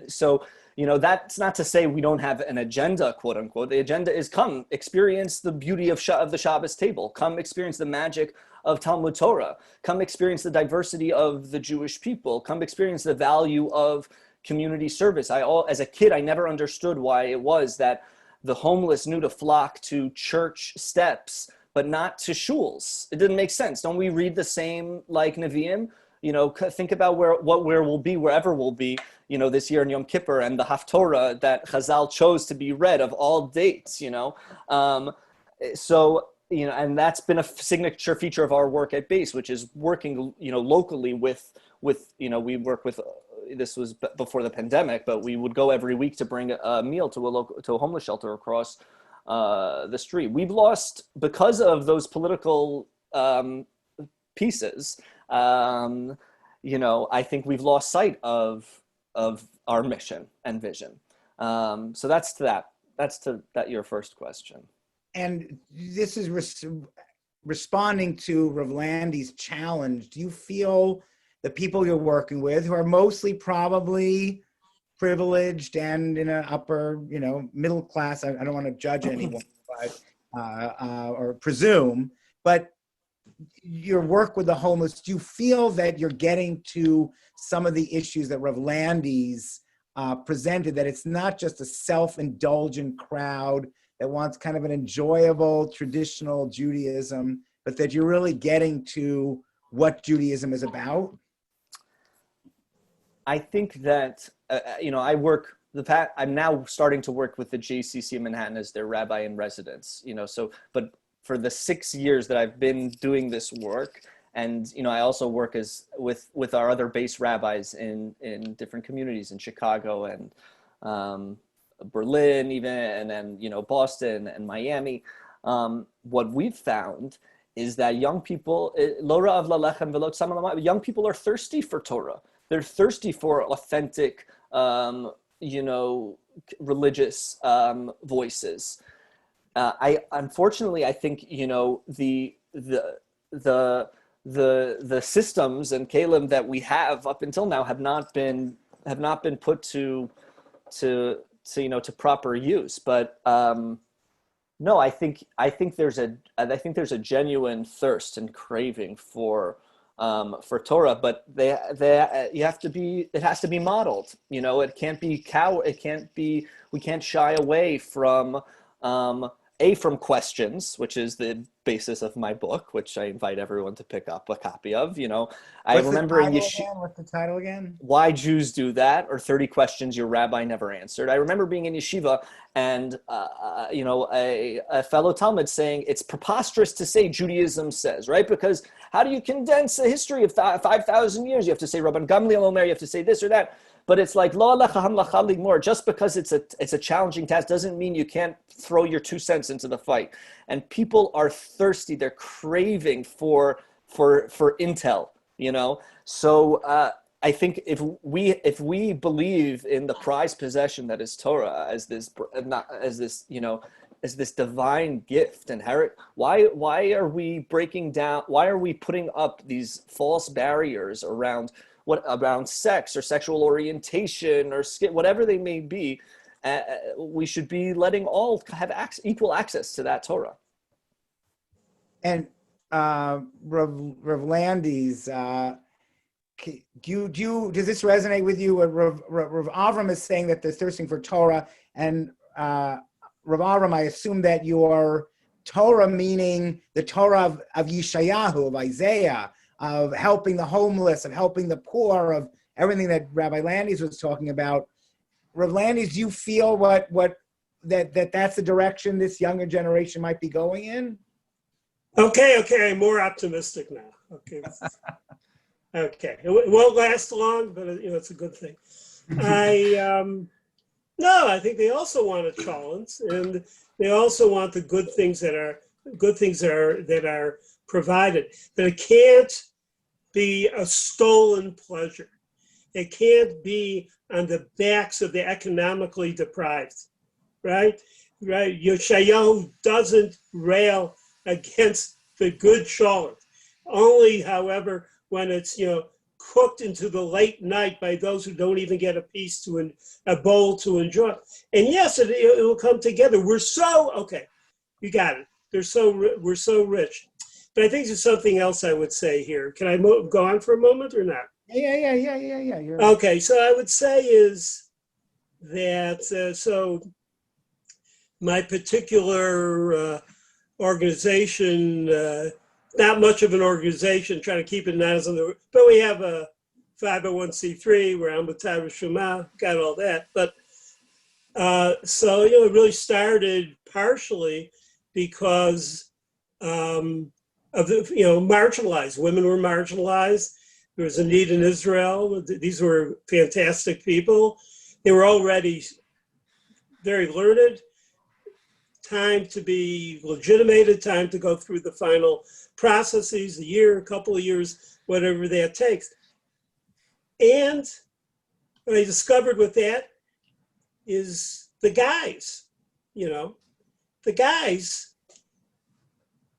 so, you know, that's not to say we don't have an agenda, quote unquote. The agenda is come experience the beauty of the Shabbos table, come experience the magic of Talmud Torah, come experience the diversity of the Jewish people, come experience the value of community service. As a kid, I never understood why it was that the homeless knew to flock to church steps but not to shuls. It didn't make sense. Don't we read the same like Nevi'im? You know, think about where we'll be, wherever we'll be, you know, this year in Yom Kippur, and the Haftorah that Chazal chose to be read of all dates, you know. So, you know, and that's been a signature feature of our work at Base, which is working, you know, locally with you know, we work with, this was before the pandemic, but we would go every week to bring a meal to a homeless shelter across the street. We've lost, because of those political pieces, you know, I think we've lost sight of our mission and vision. So that's to your first question. And this is responding to Rav Landy's challenge. Do you feel the people you're working with, who are mostly probably privileged and in an upper, you know, middle class, I don't want to judge anyone, but or presume, but your work with the homeless, do you feel that you're getting to some of the issues that Rav Landy's presented, that it's not just a self-indulgent crowd that wants kind of an enjoyable traditional Judaism, but that you're really getting to what Judaism is about? I think that, you know, I'm now starting to work with the JCC in Manhattan as their rabbi in residence, you know, so, but for the 6 years that I've been doing this work, and, you know, I also work with our other base rabbis in different communities in Chicago and Berlin even, and then, you know, Boston and Miami. What we've found is that young people, young people are thirsty for Torah. They're thirsty for authentic, you know, religious voices. Unfortunately, I think, you know, the systems and kalim that we have up until now have not been put to you know, to proper use. But no, I think there's a genuine thirst and craving for Torah, but it has to be modeled. You know, it can't be we can't shy away from from questions, which is the basis of my book, which I invite everyone to pick up a copy of. You know, What's the title again? Why Jews Do That, or 30 Questions Your Rabbi Never Answered. I remember being in yeshiva and, you know, a fellow Talmud saying, it's preposterous to say Judaism says, right? Because how do you condense a history of 5,000 years? You have to say Rabban Gamliel Omer, you have to say this or that. But it's like lo alecha hamlacha ligmor. Just because it's a challenging task doesn't mean you can't throw your 2 cents into the fight. And people are thirsty; they're craving for intel. So I think if we believe in the prized possession that is Torah as this divine gift and heritage, why are we breaking down? Why are we putting up these false barriers around sex or sexual orientation or whatever they may be? We should be letting all have equal access to that Torah. And Rav Landis, does this resonate with you? Rav Avram is saying that they're thirsting for Torah, and Rav Avram, I assume that your Torah meaning the Torah of Yeshayahu, of Isaiah, of helping the homeless, of helping the poor, of everything that Rabbi Landis was talking about. Rav Landis, do you feel that's the direction this younger generation might be going in? Okay, I'm more optimistic now. Okay, it won't last long, but it's a good thing. I think they also want a challenge, and they also want the good things that are provided. But it can't be a stolen pleasure. It can't be on the backs of the economically deprived, right? Yeshayahu doesn't rail against the good shalom. Only, however, when it's cooked into the late night by those who don't even get a bowl to enjoy. And yes, it will come together. We're so okay. You got it. We're so rich. But I think there's something else I would say here. Can I go on for a moment or not? Yeah. Okay, so I would say is that so my particular organization. Not much of an organization, trying to keep it nice but we have a 501c3 where I'm with Tyra Shuma, got all that. But so it really started partially because of the marginalized. Women were marginalized. There was a need in Israel. These were fantastic people. They were already very learned. Time to be legitimated, time to go through the final processes, a couple of years, whatever that takes. And what I discovered with that is the guys, the guys.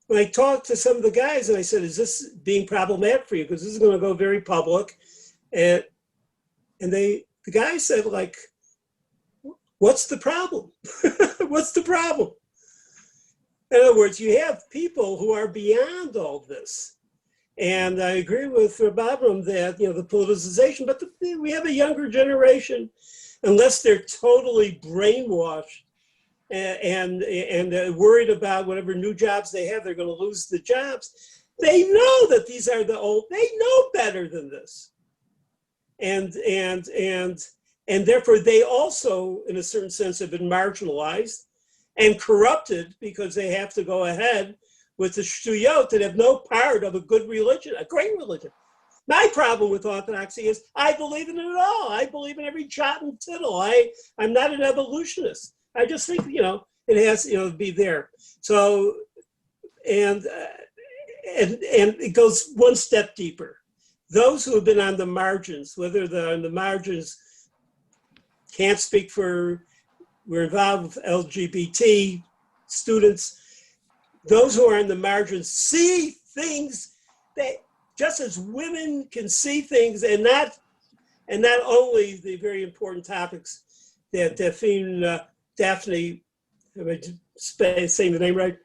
When I talked to some of the guys and I said, is this being problematic for you? Because this is going to go very public. And the guys said, like, what's the problem? What's the problem? In other words, you have people who are beyond all this. And I agree with Avram that, the politicization, but we have a younger generation, unless they're totally brainwashed and worried about whatever new jobs they have, they're going to lose the jobs. They know that these are the old, they know better than this. And therefore they also, in a certain sense, have been marginalized and corrupted because they have to go ahead with the shtuyot that have no part of a good religion, a great religion. My problem with Orthodoxy is I believe in it all. I believe in every jot and tittle. I'm not an evolutionist. I just think, it has, to be there. So, and it goes one step deeper. Those who have been on the margins, whether they're on the margins, can't speak for, we're involved with LGBT students. Those who are on the margins see things that, just as women can see things, and not only the very important topics that Daphne, am I saying the name right?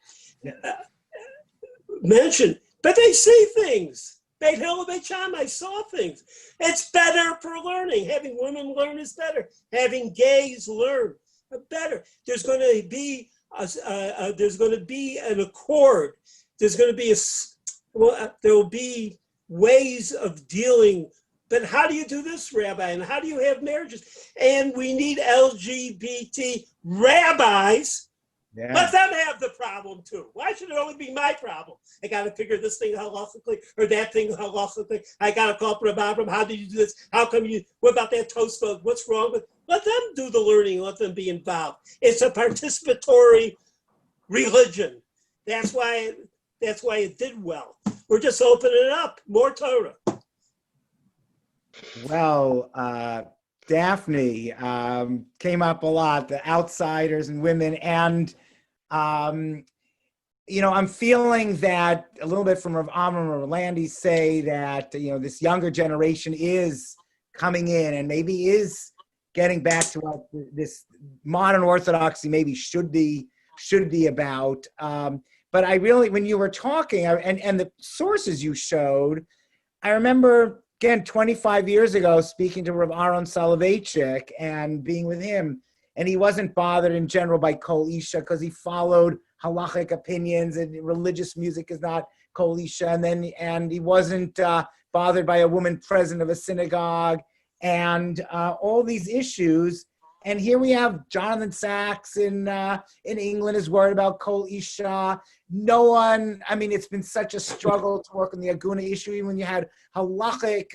Mentioned, but they see things. Beit Hillel, Beit Shammai saw things. It's better for learning. Having women learn is better. Having gays learn better. There's going to be an accord. There's going to be there will be ways of dealing. But how do you do this, Rabbi? And how do you have marriages? And we need LGBT rabbis Yeah. Let them have the problem too. Why should it always be my problem? I got to figure this thing halachically or that thing halachically. I got to call up Rabbi Avram. How did you do this? How come you? What about that toast vote? What's wrong with? Let them do the learning. Let them be involved. It's a participatory religion. That's why it did well. We're just opening it up. More Torah. Well, Daphne came up a lot, the outsiders and women. And, you know, I'm feeling that a little bit from Rav Avram or Landy say that, you know, this younger generation is coming in and maybe is getting back to what this modern Orthodoxy maybe should be about. But I really, when you were talking and the sources you showed, I remember, again, 25 years ago, speaking to Rav Aaron Soloveitchik and being with him, and he wasn't bothered in general by Kol Isha because he followed halachic opinions and religious music is not Kol Isha, and he wasn't bothered by a woman president of a synagogue and all these issues. And here we have Jonathan Sachs in England is worried about Kol Isha. No one, I mean, it's been such a struggle to work on the Aguna issue, even when you had halachic,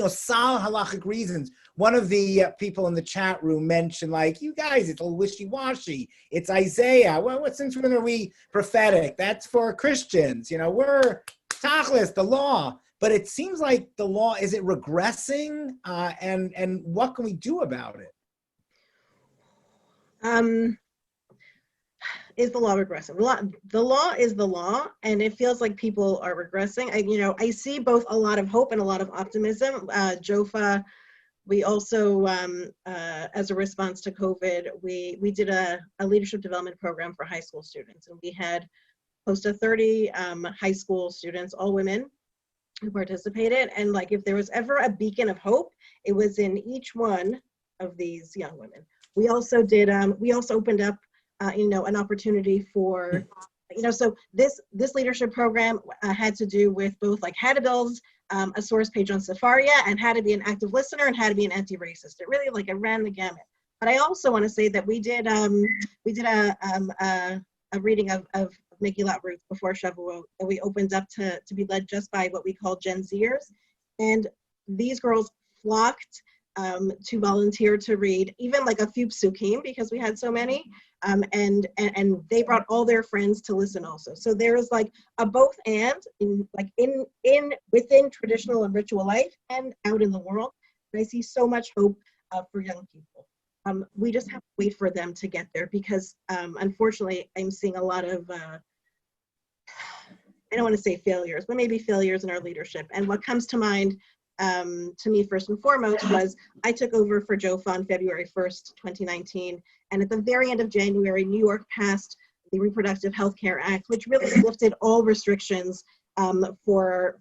solid halachic reasons. One of the people in the chat room mentioned, like, you guys, it's a little wishy-washy. It's Isaiah. Well, since when are we prophetic? That's for Christians. You know, we're tachlis, the law. But it seems like the law, is it regressing? And what can we do about it? Is the law regressing? The law is the law, and it feels like people are regressing. I see both a lot of hope and a lot of optimism. JOFA, we also, as a response to COVID, we did a leadership development program for high school students, and we had close to 30 high school students, all women, who participated. And like, if there was ever a beacon of hope, it was in each one of these young women. We also did, we also opened up, an opportunity for, so this leadership program had to do with both like how to build a source page on Sefaria and how to be an active listener and how to be an anti-racist. It really, like, it ran the gamut. But I also want to say that we did a reading of Megillat Ruth before Shavuot, and we opened up to be led just by what we call Gen Zers. And these girls flocked to volunteer to read even like a few psukim because we had so many, and they brought all their friends to listen also. So there is like a both and within traditional and ritual life and out in the world. And I see so much hope for young people. We just have to wait for them to get there because unfortunately I'm seeing a lot of, I don't want to say failures, but maybe failures in our leadership. And what comes to mind to me first and foremost was I took over for JOFA on February 1st, 2019. And at the very end of January, New York passed the Reproductive Health Care Act, which really lifted all restrictions for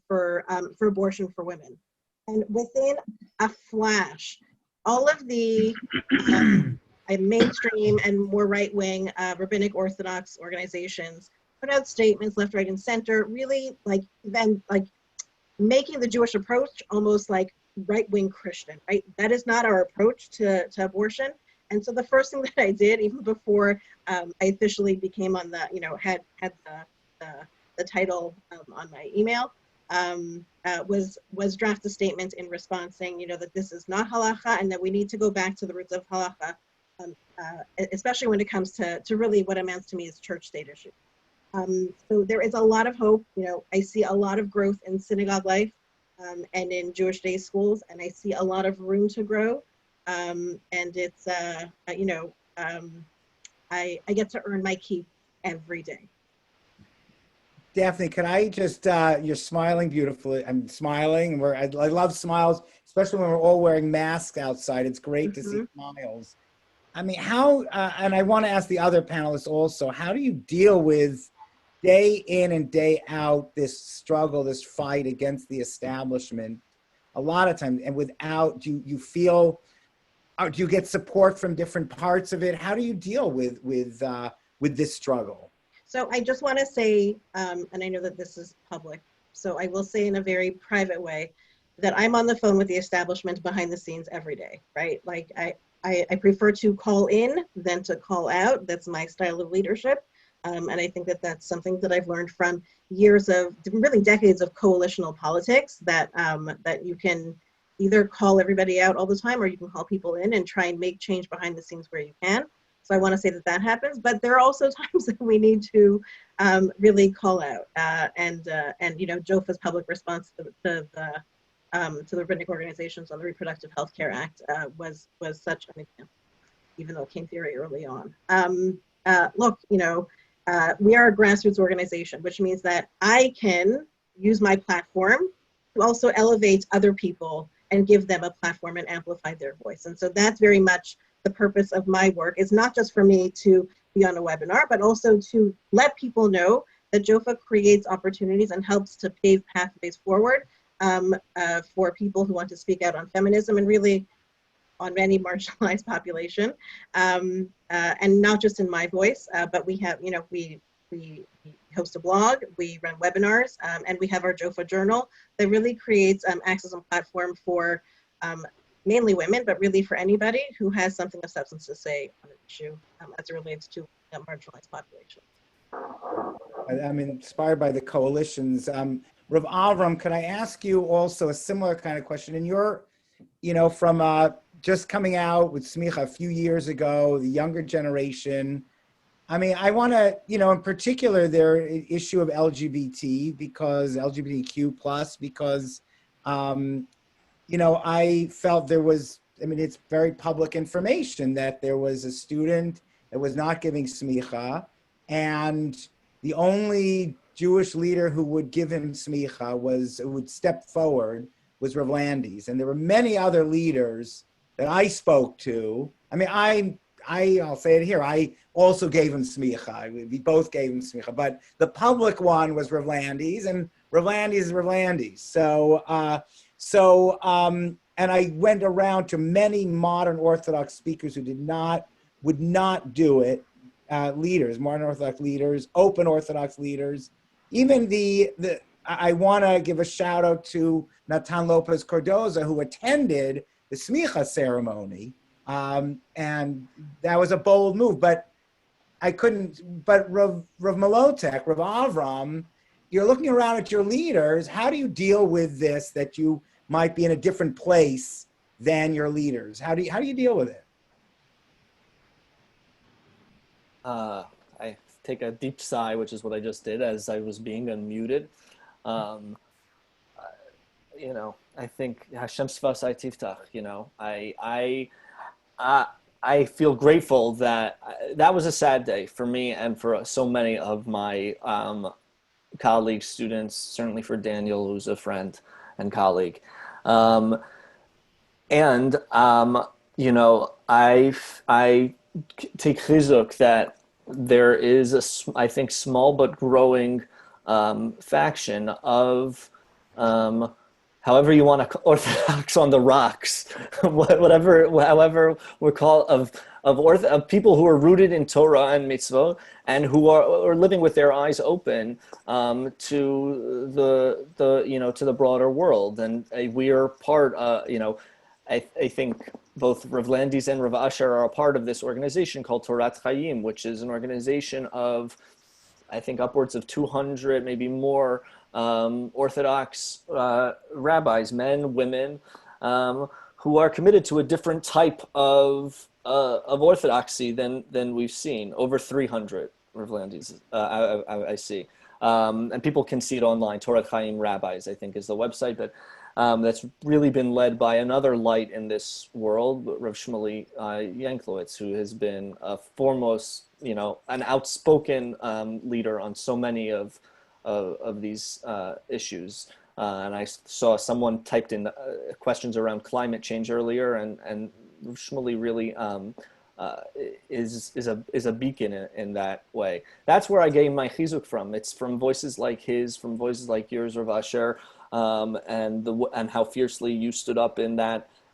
abortion for women. And within a flash, all of the mainstream and more right-wing rabbinic Orthodox organizations put out statements left, right, and center, really making the Jewish approach almost like right-wing Christian, right? That is not our approach to abortion. And so the first thing that I did, even before I officially became on the, had the title on my email, was draft a statement in response saying, that this is not halacha and that we need to go back to the roots of halacha, especially when it comes to really what amounts to me is church-state issue. So there is a lot of hope. I see a lot of growth in synagogue life and in Jewish day schools, and I see a lot of room to grow. And it's, I get to earn my keep every day. Daphne, can I just, you're smiling beautifully. I'm smiling. I love smiles, especially when we're all wearing masks outside. It's great to see smiles. I mean, how, and I want to ask the other panelists also, how do you deal with day in and day out this struggle, this fight against the establishment? A lot of times, and without, do you feel, do you get support from different parts of it? How do you deal with this struggle? So I just want to say, and I know that this is public, so I will say in a very private way that I'm on the phone with the establishment behind the scenes every day, right? Like I prefer to call in than to call out. That's my style of leadership. And I think that that's something that I've learned from years of, really decades of coalitional politics, that that you can either call everybody out all the time, or you can call people in and try and make change behind the scenes where you can. So I want to say that that happens, but there are also times that we need to really call out. And you know, JOFA's public response to the rabbinic organizations on the Reproductive Health Care Act was such an example, even though it came very early on. Look, you know, we are a grassroots organization, which means that I can use my platform to also elevate other people and give them a platform and amplify their voice. And so that's very much the purpose of my work. Is not just for me to be on a webinar, but also to let people know that JOFA creates opportunities and helps to pave pathways forward for people who want to speak out on feminism and really on any marginalized population, and not just in my voice, but we have, you know, we host a blog, we run webinars, and we have our JOFA journal that really creates access and platform for mainly women, but really for anybody who has something of substance to say on an issue as it relates to marginalized populations. I'm inspired by the coalitions. Rav Avram, can I ask you also a similar kind of question? And you're, you know, from just coming out with Smicha a few years ago, the younger generation. I mean, I want to, you know, in particular, their issue of LGBT, because LGBTQ plus, because, you know, I felt there was, I mean, it's very public information that there was a student that was not giving smicha, and the only Jewish leader who would give him smicha who would step forward, was Rav Landis. And there were many other leaders that I spoke to. I mean, I'll say it here, I also gave him smicha. We both gave him smicha, but the public one was Rav Landis, and Rav Landis is Rav Landis. And I went around to many modern Orthodox speakers who would not do it, leaders, modern Orthodox leaders, open Orthodox leaders. Even I want to give a shout out to Natan Lopez Cordoza, who attended the smicha ceremony. And that was a bold move, but Rav Mlotek, Rav Avram, you're looking around at your leaders. How do you deal with this, that you might be in a different place than your leaders? How do you deal with it? I take a deep sigh, which is what I just did as I was being unmuted. You know, I think Hashem Svasai Tiftach, you know, I feel grateful that was a sad day for me and for so many of my colleagues, students, certainly for Daniel, who's a friend and colleague. You know, I take chizuk that there is I think, small but growing faction of however you want to, Orthodox on the rocks, however we call, of people who are rooted in Torah and mitzvot, and who are living with their eyes open to the broader world. And we are part, you know, I think both Rav Landis and Rav Asher are a part of this organization called Torat Chaim, which is an organization of, I think, upwards of 200, maybe more, Orthodox rabbis, men, women, who are committed to a different type of orthodoxy than we've seen. Over 300 Rav Landis, I see, and people can see it online. Torat Chaim Rabbis, I think, is the website, but that's really been led by another light in this world, Rav Shmuley Yanklowitz, who has been a foremost, you know, an outspoken leader on so many of these issues. And I saw someone typed in questions around climate change earlier, and Shmuley really is a beacon in that way. That's where I gain my chizuk from. It's from voices like his, from voices like yours, Rav Asher, and how fiercely you stood up in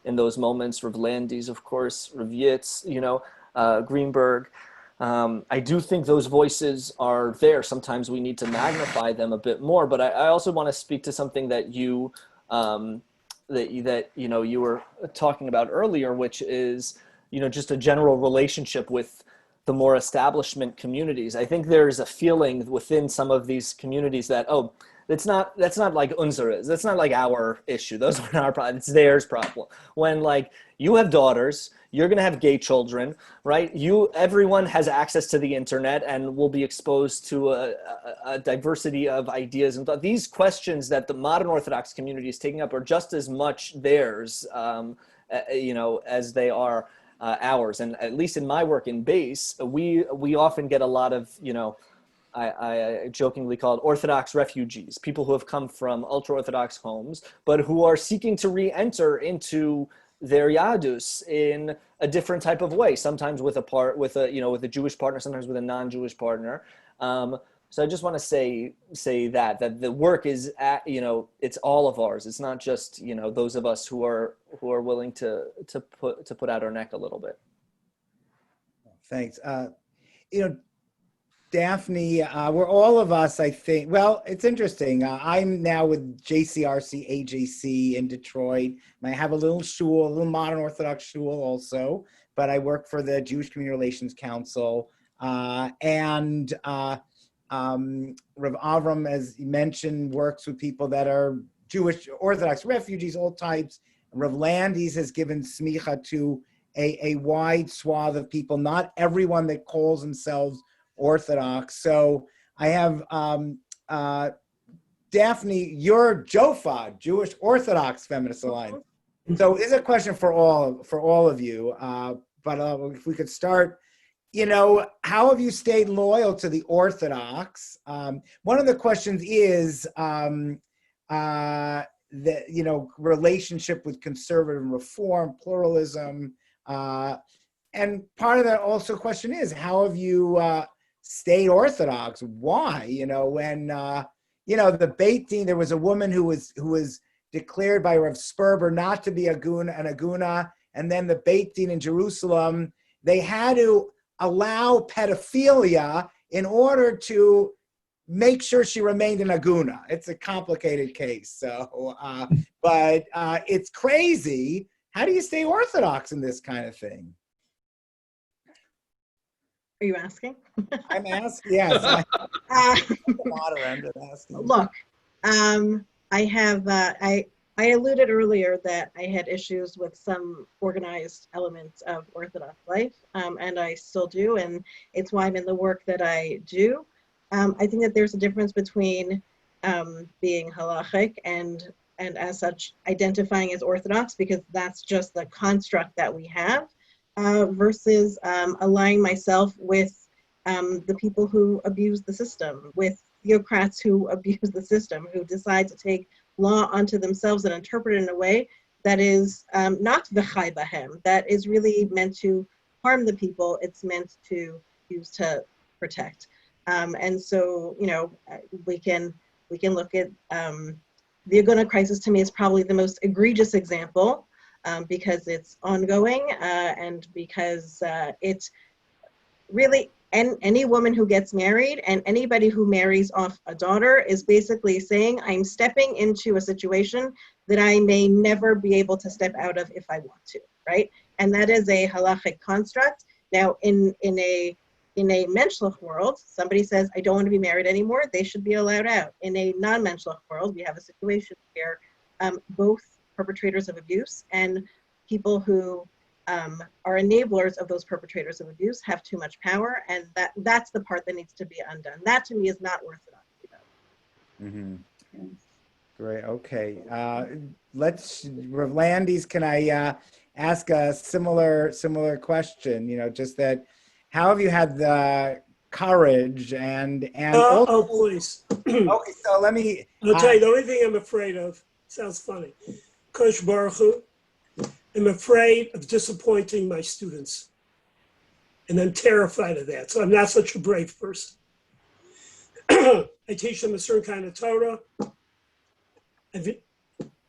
those moments. Rav Landis, of course, Rav Yitz, you know, Greenberg. I do think those voices are there. Sometimes we need to magnify them a bit more. But I also want to speak to something that you you know, you were talking about earlier, which is just a general relationship with the more establishment communities. I think there's a feeling within some of these communities that, oh, that's not like unser. That's not like our issue. Those aren't our problem. It's theirs problem. When like you have daughters, you're going to have gay children, right? Everyone has access to the internet and will be exposed to a diversity of ideas and thought. These questions that the modern Orthodox community is taking up are just as much theirs, as they are ours. And at least in my work in base, we often get a lot of, I jokingly call it Orthodox refugees, people who have come from ultra-Orthodox homes, but who are seeking to re-enter into their Yadus in a different type of way, sometimes with a Jewish partner, sometimes with a non-Jewish partner. So I just want to say that the work is it's all of ours. It's not just those of us who are willing to put out our neck a little bit. Thanks. Daphne, we're all of us, I think. Well, it's interesting. I'm now with JCRC AJC in Detroit. I have a little shul, a little modern Orthodox shul also, but I work for the Jewish Community Relations Council. And Rav Avram, as you mentioned, works with people that are Jewish Orthodox refugees, all types. Rav Landis has given smicha to a wide swath of people, not everyone that calls themselves Orthodox. So I have Daphne, you're JOFA, Jewish Orthodox Feminist Alliance. So it's a question for all of you. But if we could start, how have you stayed loyal to the Orthodox? One of the questions is the relationship with conservative and reform, pluralism, and part of that also question is how have you stayed Orthodox? Why? When the Beit Din, there was a woman who was declared by Rav Sperber not to be an aguna, and then the Beit Din in Jerusalem, they had to allow pedophilia in order to make sure she remained an aguna. It's a complicated case. So, but it's crazy. How do you stay Orthodox in this kind of thing? Are you asking? I'm asking, yes. Look, I alluded earlier that I had issues with some organized elements of Orthodox life, and I still do, and it's why I'm in the work that I do. I think that there's a difference between being halachic and as such identifying as Orthodox, because that's just the construct that we have, versus aligning myself with the people who abuse the system, with theocrats who abuse the system, who decide to take law onto themselves and interpret it in a way that is not v'chai bahem, that is really meant to harm the people. It's meant to use to protect. And so, we can look at the aguna crisis. To me, is probably the most egregious example because it's ongoing and because it's really, and any woman who gets married and anybody who marries off a daughter is basically saying, I'm stepping into a situation that I may never be able to step out of if I want to, right? And that is a halachic construct. Now, in a menschlich world, somebody says, I don't want to be married anymore, they should be allowed out. In a non-menschlich world, we have a situation where both perpetrators of abuse and people who are enablers of those perpetrators of abuse have too much power, and that's the part that needs to be undone. That to me is not Orthodox. Mm-hmm. Great. Okay. Rav Landis, can I ask a similar question? Just that, how have you had the courage and oh, please. Okay, so let me. I'll tell you the only thing I'm afraid of. Sounds funny. Kosh Baruch Hu. I'm afraid of disappointing my students, and I'm terrified of that. So I'm not such a brave person. I teach them a certain kind of Torah. And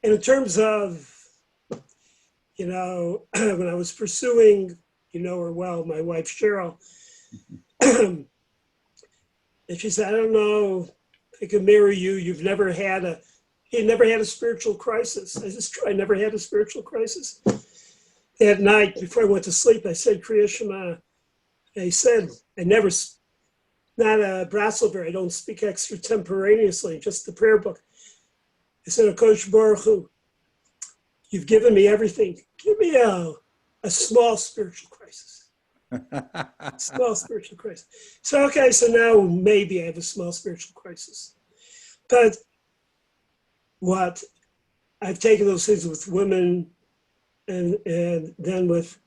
in terms of, when I was pursuing, her well, my wife Cheryl, and she said, I don't know if I could marry you. He never had a spiritual crisis. I said, it's true, I never had a spiritual crisis. That night before I went to sleep, I said Kriya Shema. I said, I never, not a Braslover, I don't speak extratemporaneously, just the prayer book. I said, Kosh Baruch Hu, you've given me everything. Give me a small spiritual crisis. Small spiritual crisis. So, okay, so now maybe I have a small spiritual crisis. But what I've taken those things with women and then with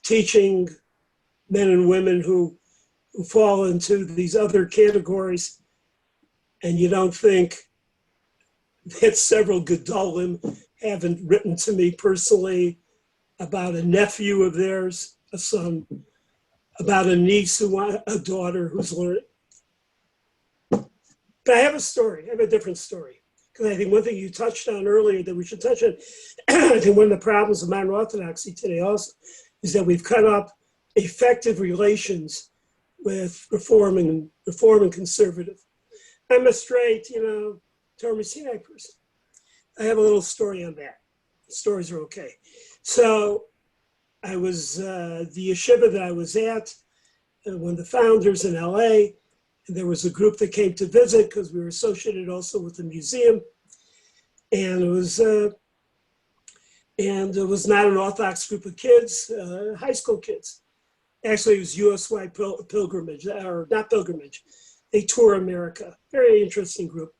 teaching men and women who fall into these other categories, and you don't think that several Gedolim haven't written to me personally about a nephew of theirs, a son, about a niece a daughter who's learning. But I have a story. I have a different story. Because I think one thing you touched on earlier that we should touch on, I think one of the problems of modern Orthodoxy today also is that we've cut up effective relations with Reform and conservative. I'm a straight, Torah Sinai person. I have a little story on that. Stories are okay. So I was, the yeshiva that I was at, one of the founders in LA, and there was a group that came to visit because we were associated also with the museum. And it was not an Orthodox group of kids, high school kids. Actually, it was US-wide pilgrimage, or not pilgrimage. They tour America. Very interesting group.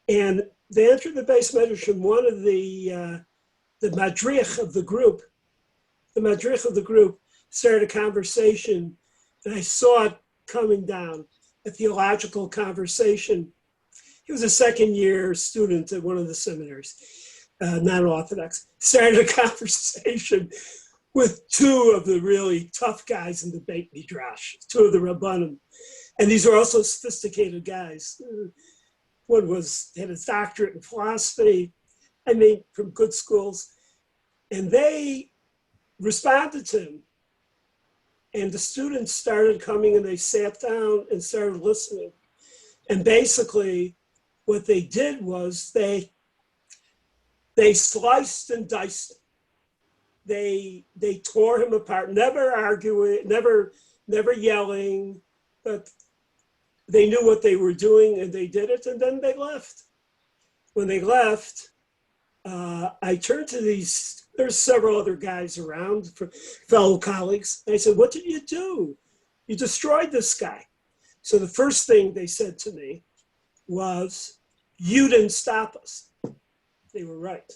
And they entered the base medrash, and one of the madrich of the group, started a conversation, and I saw it coming down, a theological conversation. He was a second-year student at one of the seminaries, not Orthodox. Started a conversation with two of the really tough guys in the Beit Midrash, two of the Rabbanim. And these were also sophisticated guys. One had his doctorate in philosophy, from good schools. And they responded to him. And the students started coming and they sat down and started listening. And basically what they did was they sliced and diced him. They tore him apart, never arguing, never yelling, but they knew what they were doing and they did it, and then they left. When they left, I turned to there's several other guys around, fellow colleagues. And I said, what did you do? You destroyed this guy. So the first thing they said to me was, you didn't stop us. They were right.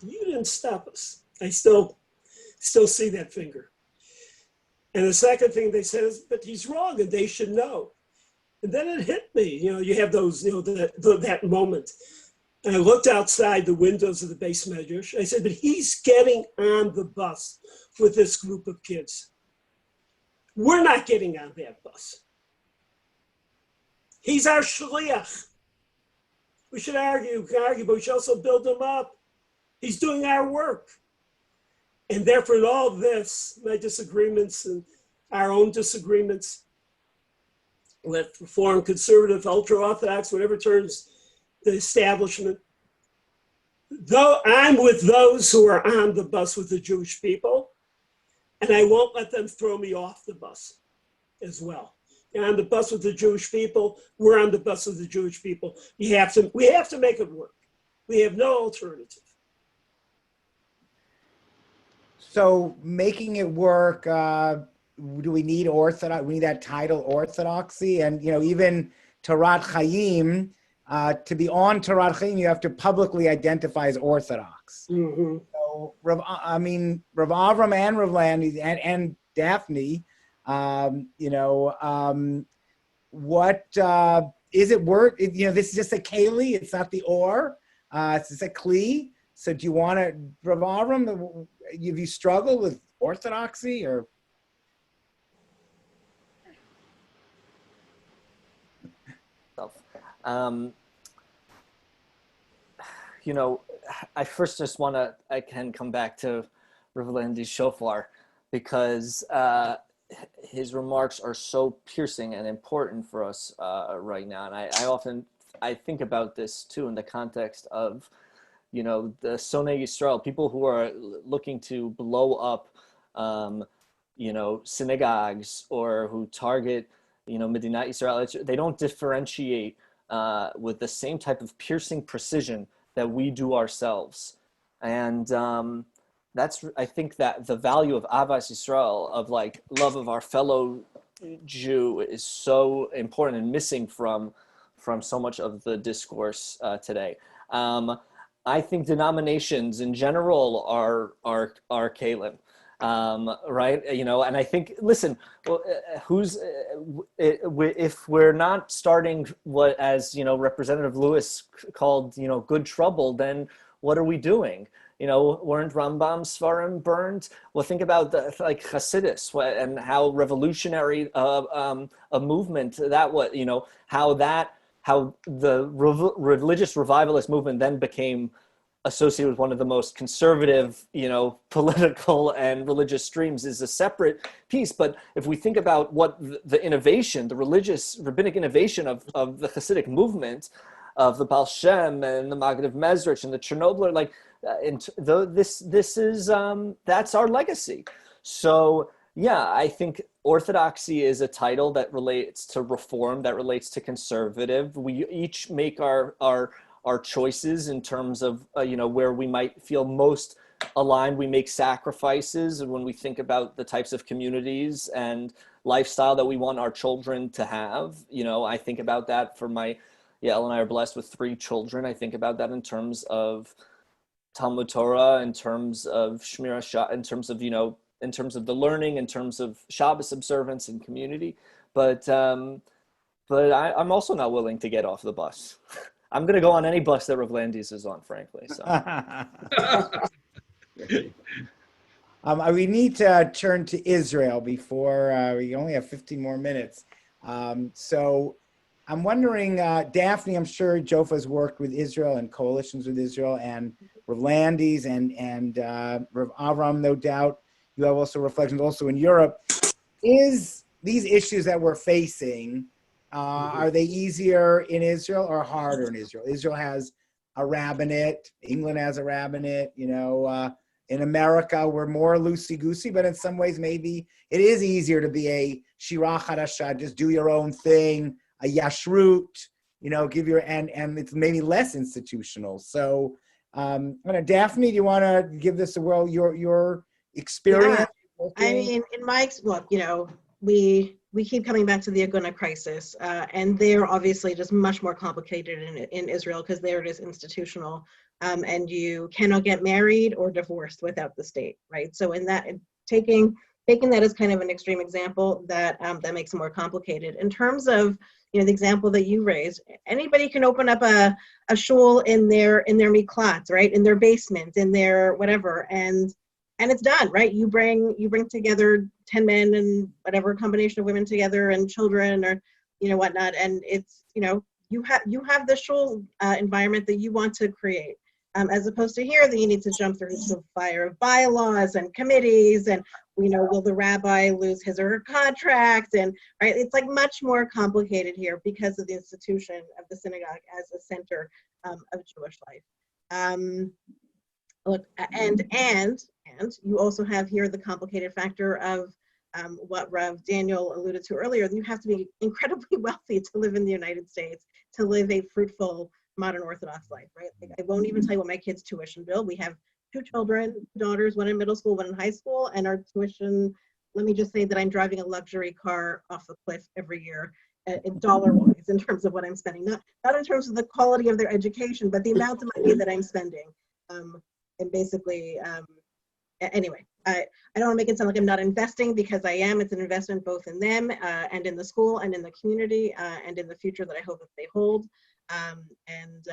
You didn't stop us. I still see that finger. And the second thing they said is, but he's wrong and they should know. And then it hit me, you have those, that moment. And I looked outside the windows of the base medrash. I said, but he's getting on the bus with this group of kids. We're not getting on that bus. He's our shliach. We should argue, but we should also build him up. He's doing our work. And therefore, in all this, my disagreements and our own disagreements with Reform, conservative, ultra-Orthodox, whatever turns the establishment, though I'm with those who are on the bus with the Jewish people, and I won't let them throw me off the bus as well. You're on the bus with the Jewish people, we're on the bus with the Jewish people. We have to make it work. We have no alternative. So making it work, do we need Orthodox? We need that title, Orthodoxy, and even Torat Chaim. To be on Torat Chaim, you have to publicly identify as Orthodox. Mm-hmm. So, Rav Avram and Rav Landy and Daphne, what is it work? This is just a keli. It's not the or. It's just a kli. So do you want to, Rav Avram, have you struggled with Orthodoxy or? I first just I can come back to Rav Landy's shofar because his remarks are so piercing and important for us right now. And I often I think about this too in the context of, you know, the Sonei Yisrael, people who are looking to blow up, you know, synagogues, or who target, you know, Medinat Yisrael. They don't differentiate with the same type of piercing precision that we do ourselves. And that's, I think that the value of Avas Yisrael, of like love of our fellow Jew, is so important and missing from so much of the discourse today. I think denominations in general are kalim, right? You know, and I think, listen, if we're not starting what, as you know, Representative Lewis called, you know, good trouble, then what are we doing? You know, weren't Rambam's Svarim burned? Well, think about like Hasidus and how revolutionary a movement that was. You know, how the religious revivalist movement then became associated with one of the most conservative, you know, political and religious streams, is a separate piece. But if we think about what the innovation, the religious rabbinic innovation of the Hasidic movement, of the Baal Shem and the Maggid of Mezrich and the Chernobyl, like, this is that's our legacy. So yeah, I think orthodoxy is a title that relates to reform, that relates to conservative. We each make our choices in terms of you know, where we might feel most aligned. We make sacrifices when we think about the types of communities and lifestyle that we want our children to have. You know, I think about that for my, Elle and I are blessed with 3 children. I think about that in terms of Talmud Torah, in terms of Shmira Shabbat, in terms of, you know, in terms of the learning, in terms of Shabbos observance and community. But I'm also not willing to get off the bus. I'm going to go on any bus that Rav Landis is on, frankly. So. We need to turn to Israel before we only have 15 more minutes. So I'm wondering, Daphne, I'm sure Jofa's worked with Israel and coalitions with Israel, and Rav Landis and Rav Avram, no doubt. You have also reflections also in Europe. Is these issues that we're facing, are they easier in Israel or harder in Israel? Israel has a rabbinate. England has a rabbinate. You know, in America, we're more loosey-goosey, but in some ways, maybe it is easier to be a Shira Chadasha, just do your own thing, a Yashrut, you know, give your, and it's maybe less institutional. So, Daphne, do you want to give this a whirl, your experience? Yeah. I mean, in my, look, you know, we keep coming back to the Aguna crisis, and they're obviously just much more complicated in Israel, because there it is institutional, and you cannot get married or divorced without the state, right? So in that, taking that as kind of an extreme example, that makes it more complicated. In terms of, you know, the example that you raised, anybody can open up a shul in their miklats, right, in their basement, in their whatever, and it's done, right? You bring together 10 men and whatever combination of women together, and children, or, you know, whatnot, and it's, you know, you have the shul environment that you want to create, as opposed to here that you need to jump through the fire of bylaws and committees, and, you know, will the rabbi lose his or her contract, and right, it's like much more complicated here because of the institution of the synagogue as a center of Jewish life. Look, and you also have here the complicated factor of what Rav Daniel alluded to earlier. You have to be incredibly wealthy to live in the United States, to live a fruitful modern Orthodox life, right? Like, I won't even tell you what my kids' tuition bill. We have 2 children, 2 daughters, one in middle school, one in high school, and our tuition, let me just say that I'm driving a luxury car off the cliff every year, in dollar-wise, in terms of what I'm spending. Not in terms of the quality of their education, but the amount of money that I'm spending. And basically, anyway, I don't want to make it sound like I'm not investing, because I am. It's an investment both in them and in the school and in the community and in the future that I hope that they hold. And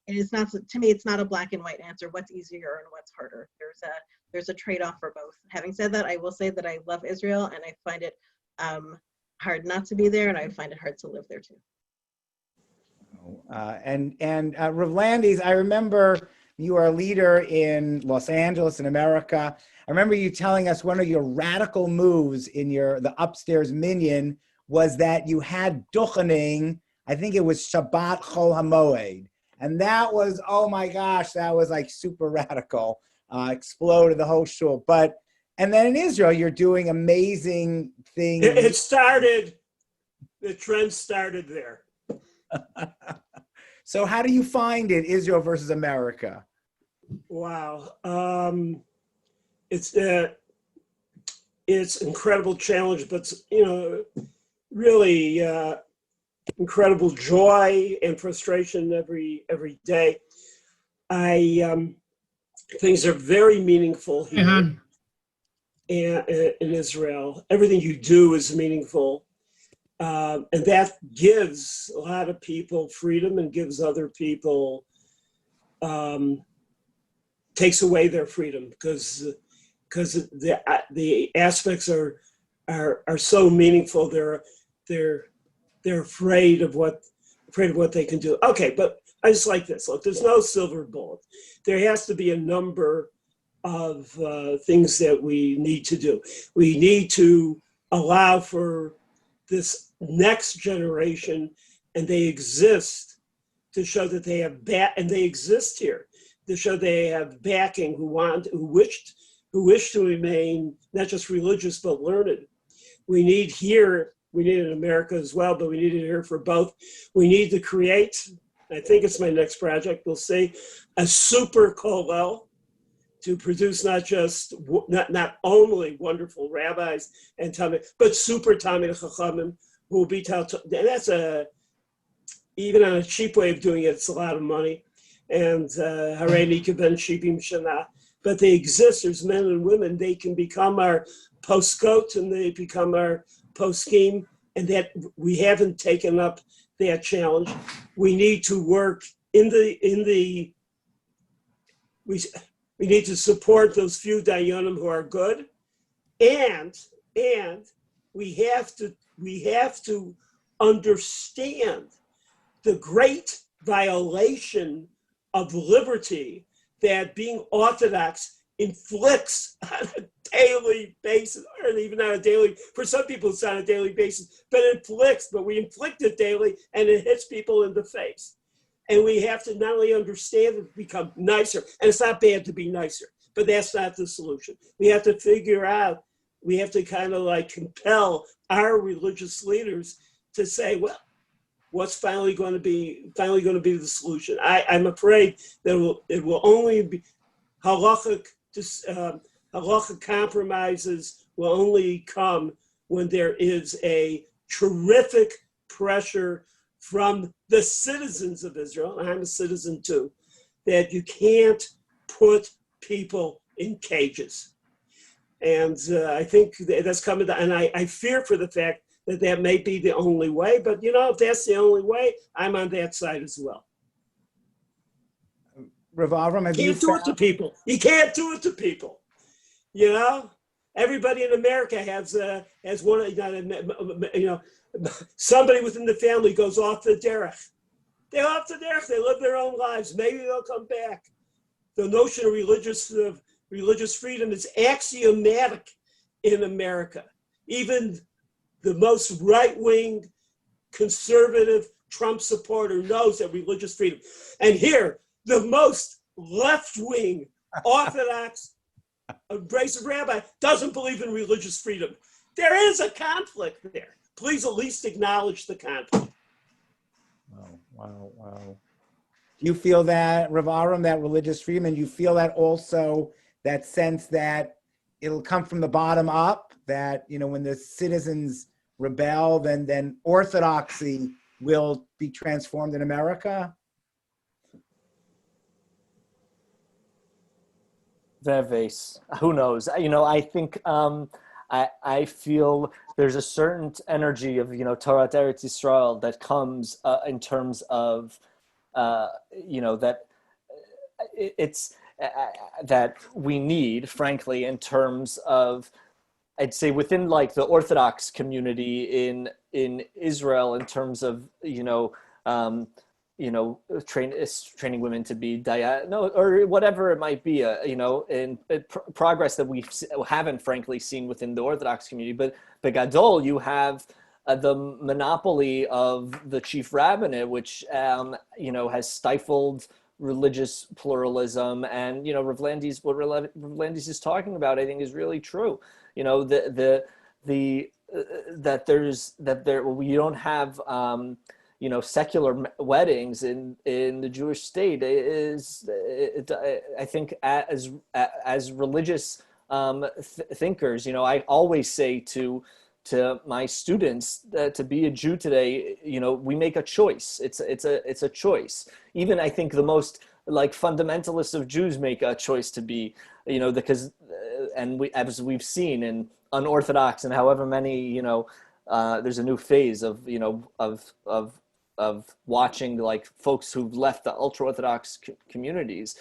it is not, to me, it's not a black and white answer. What's easier and what's harder? There's a trade-off for both. Having said that, I will say that I love Israel, and I find it hard not to be there, and I find it hard to live there too. Rav Landis, I remember you are a leader in Los Angeles in America. I remember you telling us one of your radical moves in the upstairs minyan was that you had duchening I think it was Shabbat Chol HaMoed. And that was, oh my gosh, that was like super radical, exploded the whole shul. And then in Israel, you're doing amazing things. The trend started there. So how do you find it, Israel versus America? Wow. It's incredible challenge, but really incredible joy and frustration every day. Things are very meaningful here in Israel. Everything you do is meaningful. And that gives a lot of people freedom and gives other people, takes away their freedom because the aspects are so meaningful. They're afraid of what they can do. Okay, but I just like this. Look, there's no silver bullet. There has to be a number of things that we need to do. We need to allow for this next generation, and they exist to show that they have and they exist here to show they have backing, who wish to remain not just religious but learned. We need in America as well, but we need it here for both. We need to create, I think it's my next project, we'll see, a super kollel to produce not only wonderful rabbis and talmid, but super talmid chachamim who will be and that's even on a cheap way of doing it, it's a lot of money. And hareni kiben shibim shana, but they exist. There's men and women. They can become our postcoat and they become our poskim, and that we haven't taken up that challenge. We need to work we need to support those few dayanim who are good, and we have to understand the great violation of liberty that being Orthodox inflicts on a daily basis, or even on a daily, for some people it's on a daily basis, but we inflict it daily and it hits people in the face. And we have to not only understand it, become nicer, and it's not bad to be nicer, but that's not the solution. We have to figure out, we have to kind of like compel our religious leaders to say, well, what's finally going to be the solution? I'm afraid that it will only be halachic compromises will only come when there is a terrific pressure from the citizens of Israel, and I'm a citizen too, that you can't put people in cages. And I think that's coming down, and I fear for the fact that may be the only way, but if that's the only way, I'm on that side as well. Rav Avram, You can't do it to people. You can't do it to people. Everybody in America has one, somebody within the family goes off the derech. They're off the derech, they live their own lives. Maybe they'll come back. The notion of religious freedom is axiomatic in America. Even the most right-wing, conservative Trump supporter knows that religious freedom. And here, the most left-wing, Orthodox, abrasive rabbi doesn't believe in religious freedom. There is a conflict there. Please at least acknowledge the conflict. Wow. Do you feel that, Rav Avram, that religious freedom, and you feel that also, that sense that it'll come from the bottom up, that, when the citizens rebel, then orthodoxy will be transformed in America? Verves. Who knows? I think I feel there's a certain energy of Torah Eretz Yisrael that comes in terms of that it's that we need, frankly, in terms of, I'd say, within like the Orthodox community in Israel, in terms of training women to be or whatever it might be, in progress that we haven't frankly seen within the Orthodox community. But Gadol, you have the monopoly of the chief rabbinate, which has stifled religious pluralism. And what Rav Landis is talking about, I think, is really true. You don't have secular weddings in the Jewish state I think as religious thinkers, I always say to my students that to be a Jew today, we make a choice. It's a choice. Even I think the most fundamentalists of Jews make a choice to be, because as we've seen in unorthodox and however many, there's a new phase of watching folks who've left the ultra-Orthodox communities.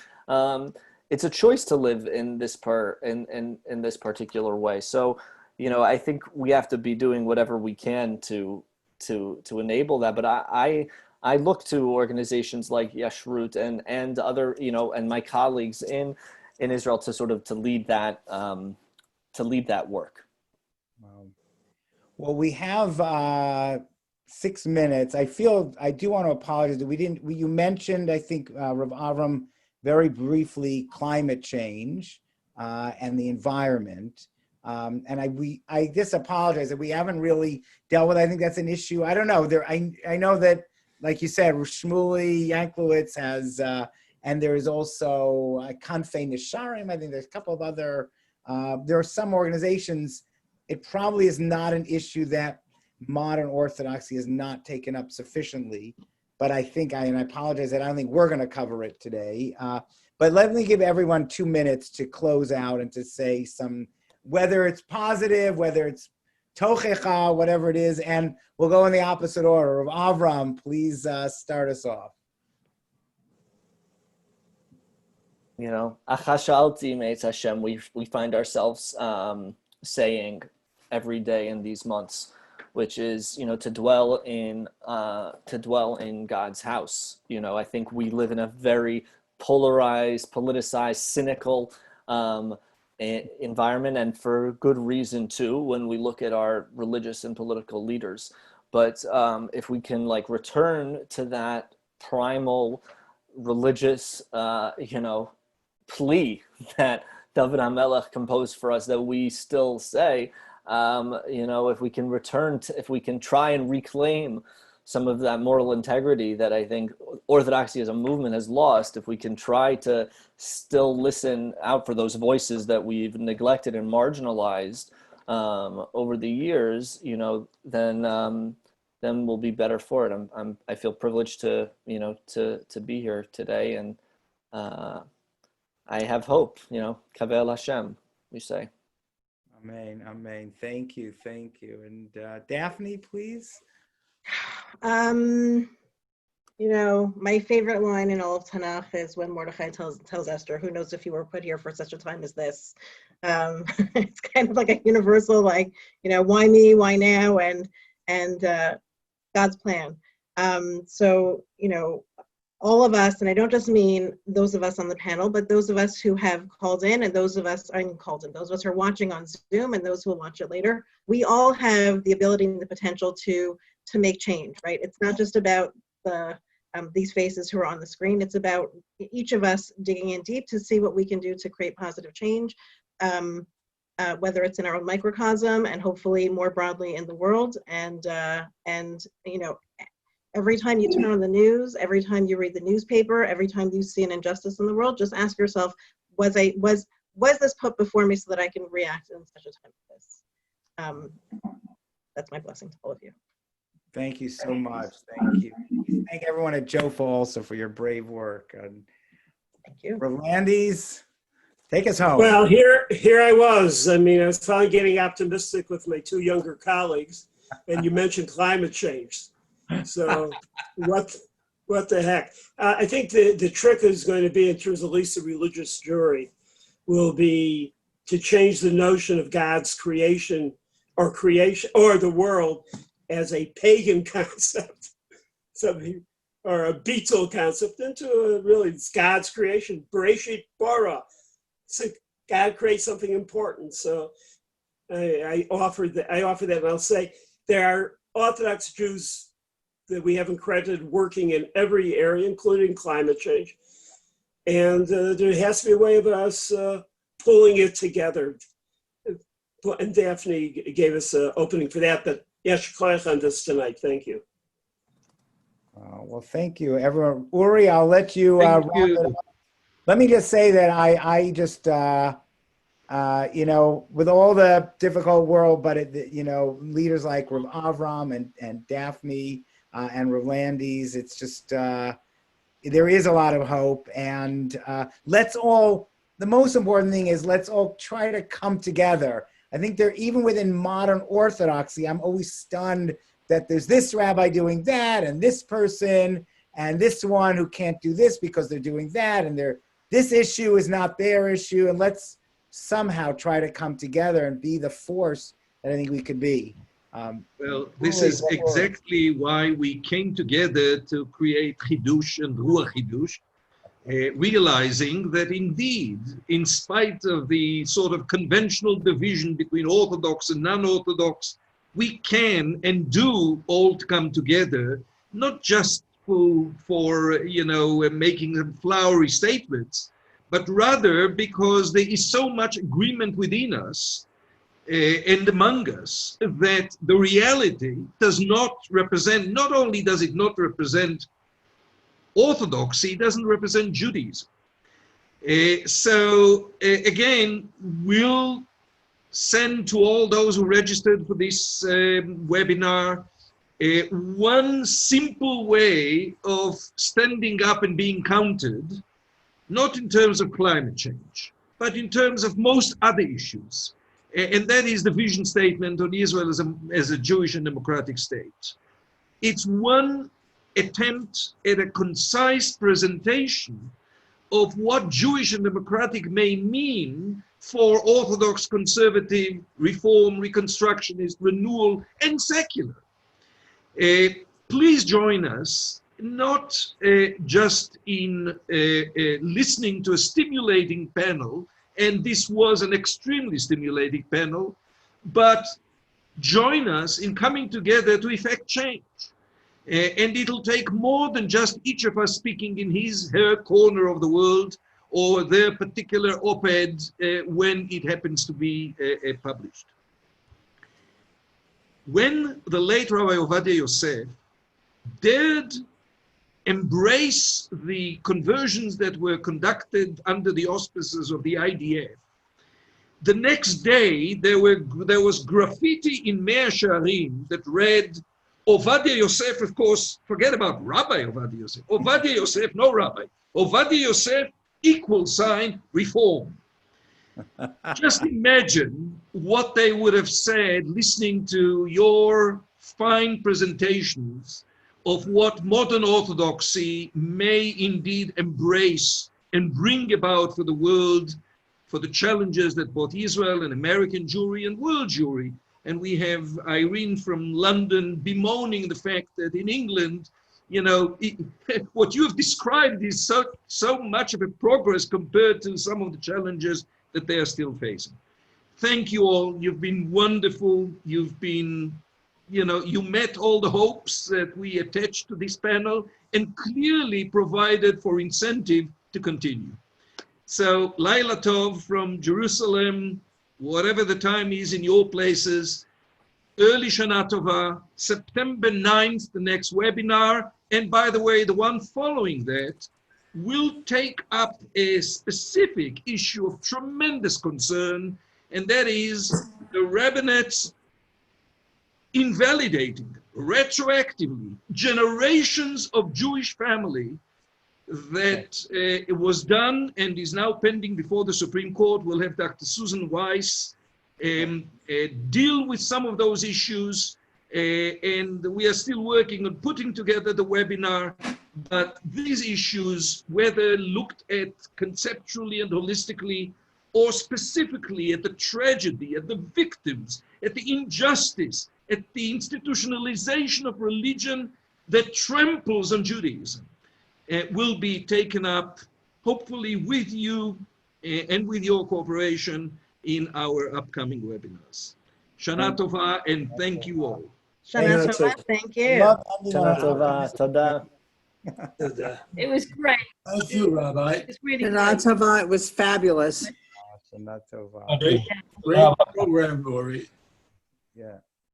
It's a choice to live in this in this particular way. So, I think we have to be doing whatever we can to enable that. But I look to organizations like Yeshrut and other, and my colleagues in Israel to lead that work. Well, we have 6 minutes. I do want to apologize that you mentioned, I think, Rav Avram, very briefly, climate change and the environment. And I just apologize that we haven't really dealt with. I think that's an issue. I don't know. I know that, like you said, Shmuley Yanklowitz has, and there is also Kanfei Nisharim. I think there's a couple of other. There are some organizations. It probably is not an issue that modern Orthodoxy has not taken up sufficiently. But I think, and I apologize that I don't think we're going to cover it today. But let me give everyone 2 minutes to close out and to say some, whether it's positive, whether it's tochecha, whatever it is, and we'll go in the opposite order. Avram, please start us off. Achashalti me'etz Hashem, we find ourselves saying every day in these months, which is, to dwell in God's house. I think we live in a very polarized, politicized, cynical environment, and for good reason too, when we look at our religious and political leaders. But if we can return to that primal religious, plea that David HaMelech composed for us, that we still say, if we can try and reclaim some of that moral integrity that I think Orthodoxy as a movement has lost, if we can try to still listen out for those voices that we've neglected and marginalized over the years, then we'll be better for it. I feel privileged to be here today, and I have hope. Kavel Hashem, we say. Amen. Amen. Thank you. And Daphne, please. My favorite line in all of Tanakh is when Mordechai tells Esther, "Who knows if you were put here for such a time as this?" It's kind of like a universal, why me, why now, and God's plan. All of us, and I don't just mean those of us on the panel, but those of us who have called in, and those of us those of us who are watching on Zoom, and those who will watch it later, we all have the ability and the potential to make change, right? It's not just about these faces who are on the screen. It's about each of us digging in deep to see what we can do to create positive change, whether it's in our own microcosm and hopefully more broadly in the world. And every time you turn on the news, every time you read the newspaper, every time you see an injustice in the world, just ask yourself, was this put before me so that I can react in such a time as this? That's my blessing to all of you. Thank you so much. Thank you. Thank everyone at JOFA also for your brave work. Thank you. Rolandis, take us home. Well, here I was. I was finally getting optimistic with my two younger colleagues, and you mentioned climate change. So what the heck? I think the trick is going to be, in terms of at least the religious jury, will be to change the notion of God's creation or the world as a pagan concept, or a Beatle concept, into it's God's creation. Bereshit bara. So God creates something important. So I offer that, and I'll say there are Orthodox Jews that we haven't credited working in every area, including climate change. And there has to be a way of us pulling it together. And Daphne gave us an opening for that, but yes, on this tonight. Thank you. Well, thank you, everyone. Uri, I'll let you Thank wrap you. it up. Let me just say that I just, you know, with all the difficult world, but, you know, leaders like Avram and Daphne and Rolandis, it's just, there is a lot of hope. And let's all, the most important thing is let's all try to come together. I think there, even within modern Orthodoxy, I'm always stunned that there's this rabbi doing that and this person and this one who can't do this because they're doing that, and this issue is not their issue. And let's somehow try to come together and be the force that I think we could be. Well, this is exactly why we came together to create Hiddush and Ruach Hiddush, realizing that indeed, in spite of the sort of conventional division between Orthodox and non-Orthodox, we can and do all come together, not just for you know, making them flowery statements, but rather because there is so much agreement within us and among us that the reality does not represent, not only does it not represent Orthodoxy, it doesn't represent Judaism. Again, we'll send to all those who registered for this webinar one simple way of standing up and being counted, not in terms of climate change, but in terms of most other issues. And that is the vision statement on Israel as a Jewish and democratic state. It's one attempt at a concise presentation of what Jewish and democratic may mean for Orthodox, conservative, reform, reconstructionist, renewal, and secular. Please join us, not just in listening to a stimulating panel, and this was an extremely stimulating panel, but join us in coming together to effect change. And it'll take more than just each of us speaking in his, her corner of the world or their particular op-ed when it happens to be published. When the late Rabbi Ovadia Yosef dared embrace the conversions that were conducted under the auspices of the IDF, the next day there was graffiti in Mea Shearim that read, Ovadia Yosef, of course, forget about Rabbi Ovadia Yosef. Ovadia Yosef, no Rabbi. Ovadia Yosef, = reform. Just imagine what they would have said listening to your fine presentations of what modern Orthodoxy may indeed embrace and bring about for the world, for the challenges that both Israel and American Jewry and world Jewry. And we have Irene from London bemoaning the fact that in England, you know, what you have described is so much of a progress compared to some of the challenges that they are still facing. Thank you all. You've been wonderful. You've been, you know, you met all the hopes that we attached to this panel and clearly provided for incentive to continue. So, Laila Tov from Jerusalem, whatever the time is in your places, early Shana Tova, September 9th, the next webinar. And by the way, the one following that will take up a specific issue of tremendous concern, and that is the rabbinates invalidating retroactively generations of Jewish family that it was done and is now pending before the Supreme Court. We'll have Dr. Susan Weiss deal with some of those issues, and we are still working on putting together the webinar. But these issues, whether looked at conceptually and holistically, or specifically at the tragedy, at the victims, at the injustice, at the institutionalization of religion that tramples on Judaism, will be taken up, hopefully with you and with your cooperation in our upcoming webinars. Shana Tova, and thank you all. Shana Shana Tova, Tova. thank I you. love ending Shana on tova, toda. It was great. Thank you, Rabbi. It was really And great. Atava, it was fabulous. Shana Tova. Great, great program, Lori. Yeah.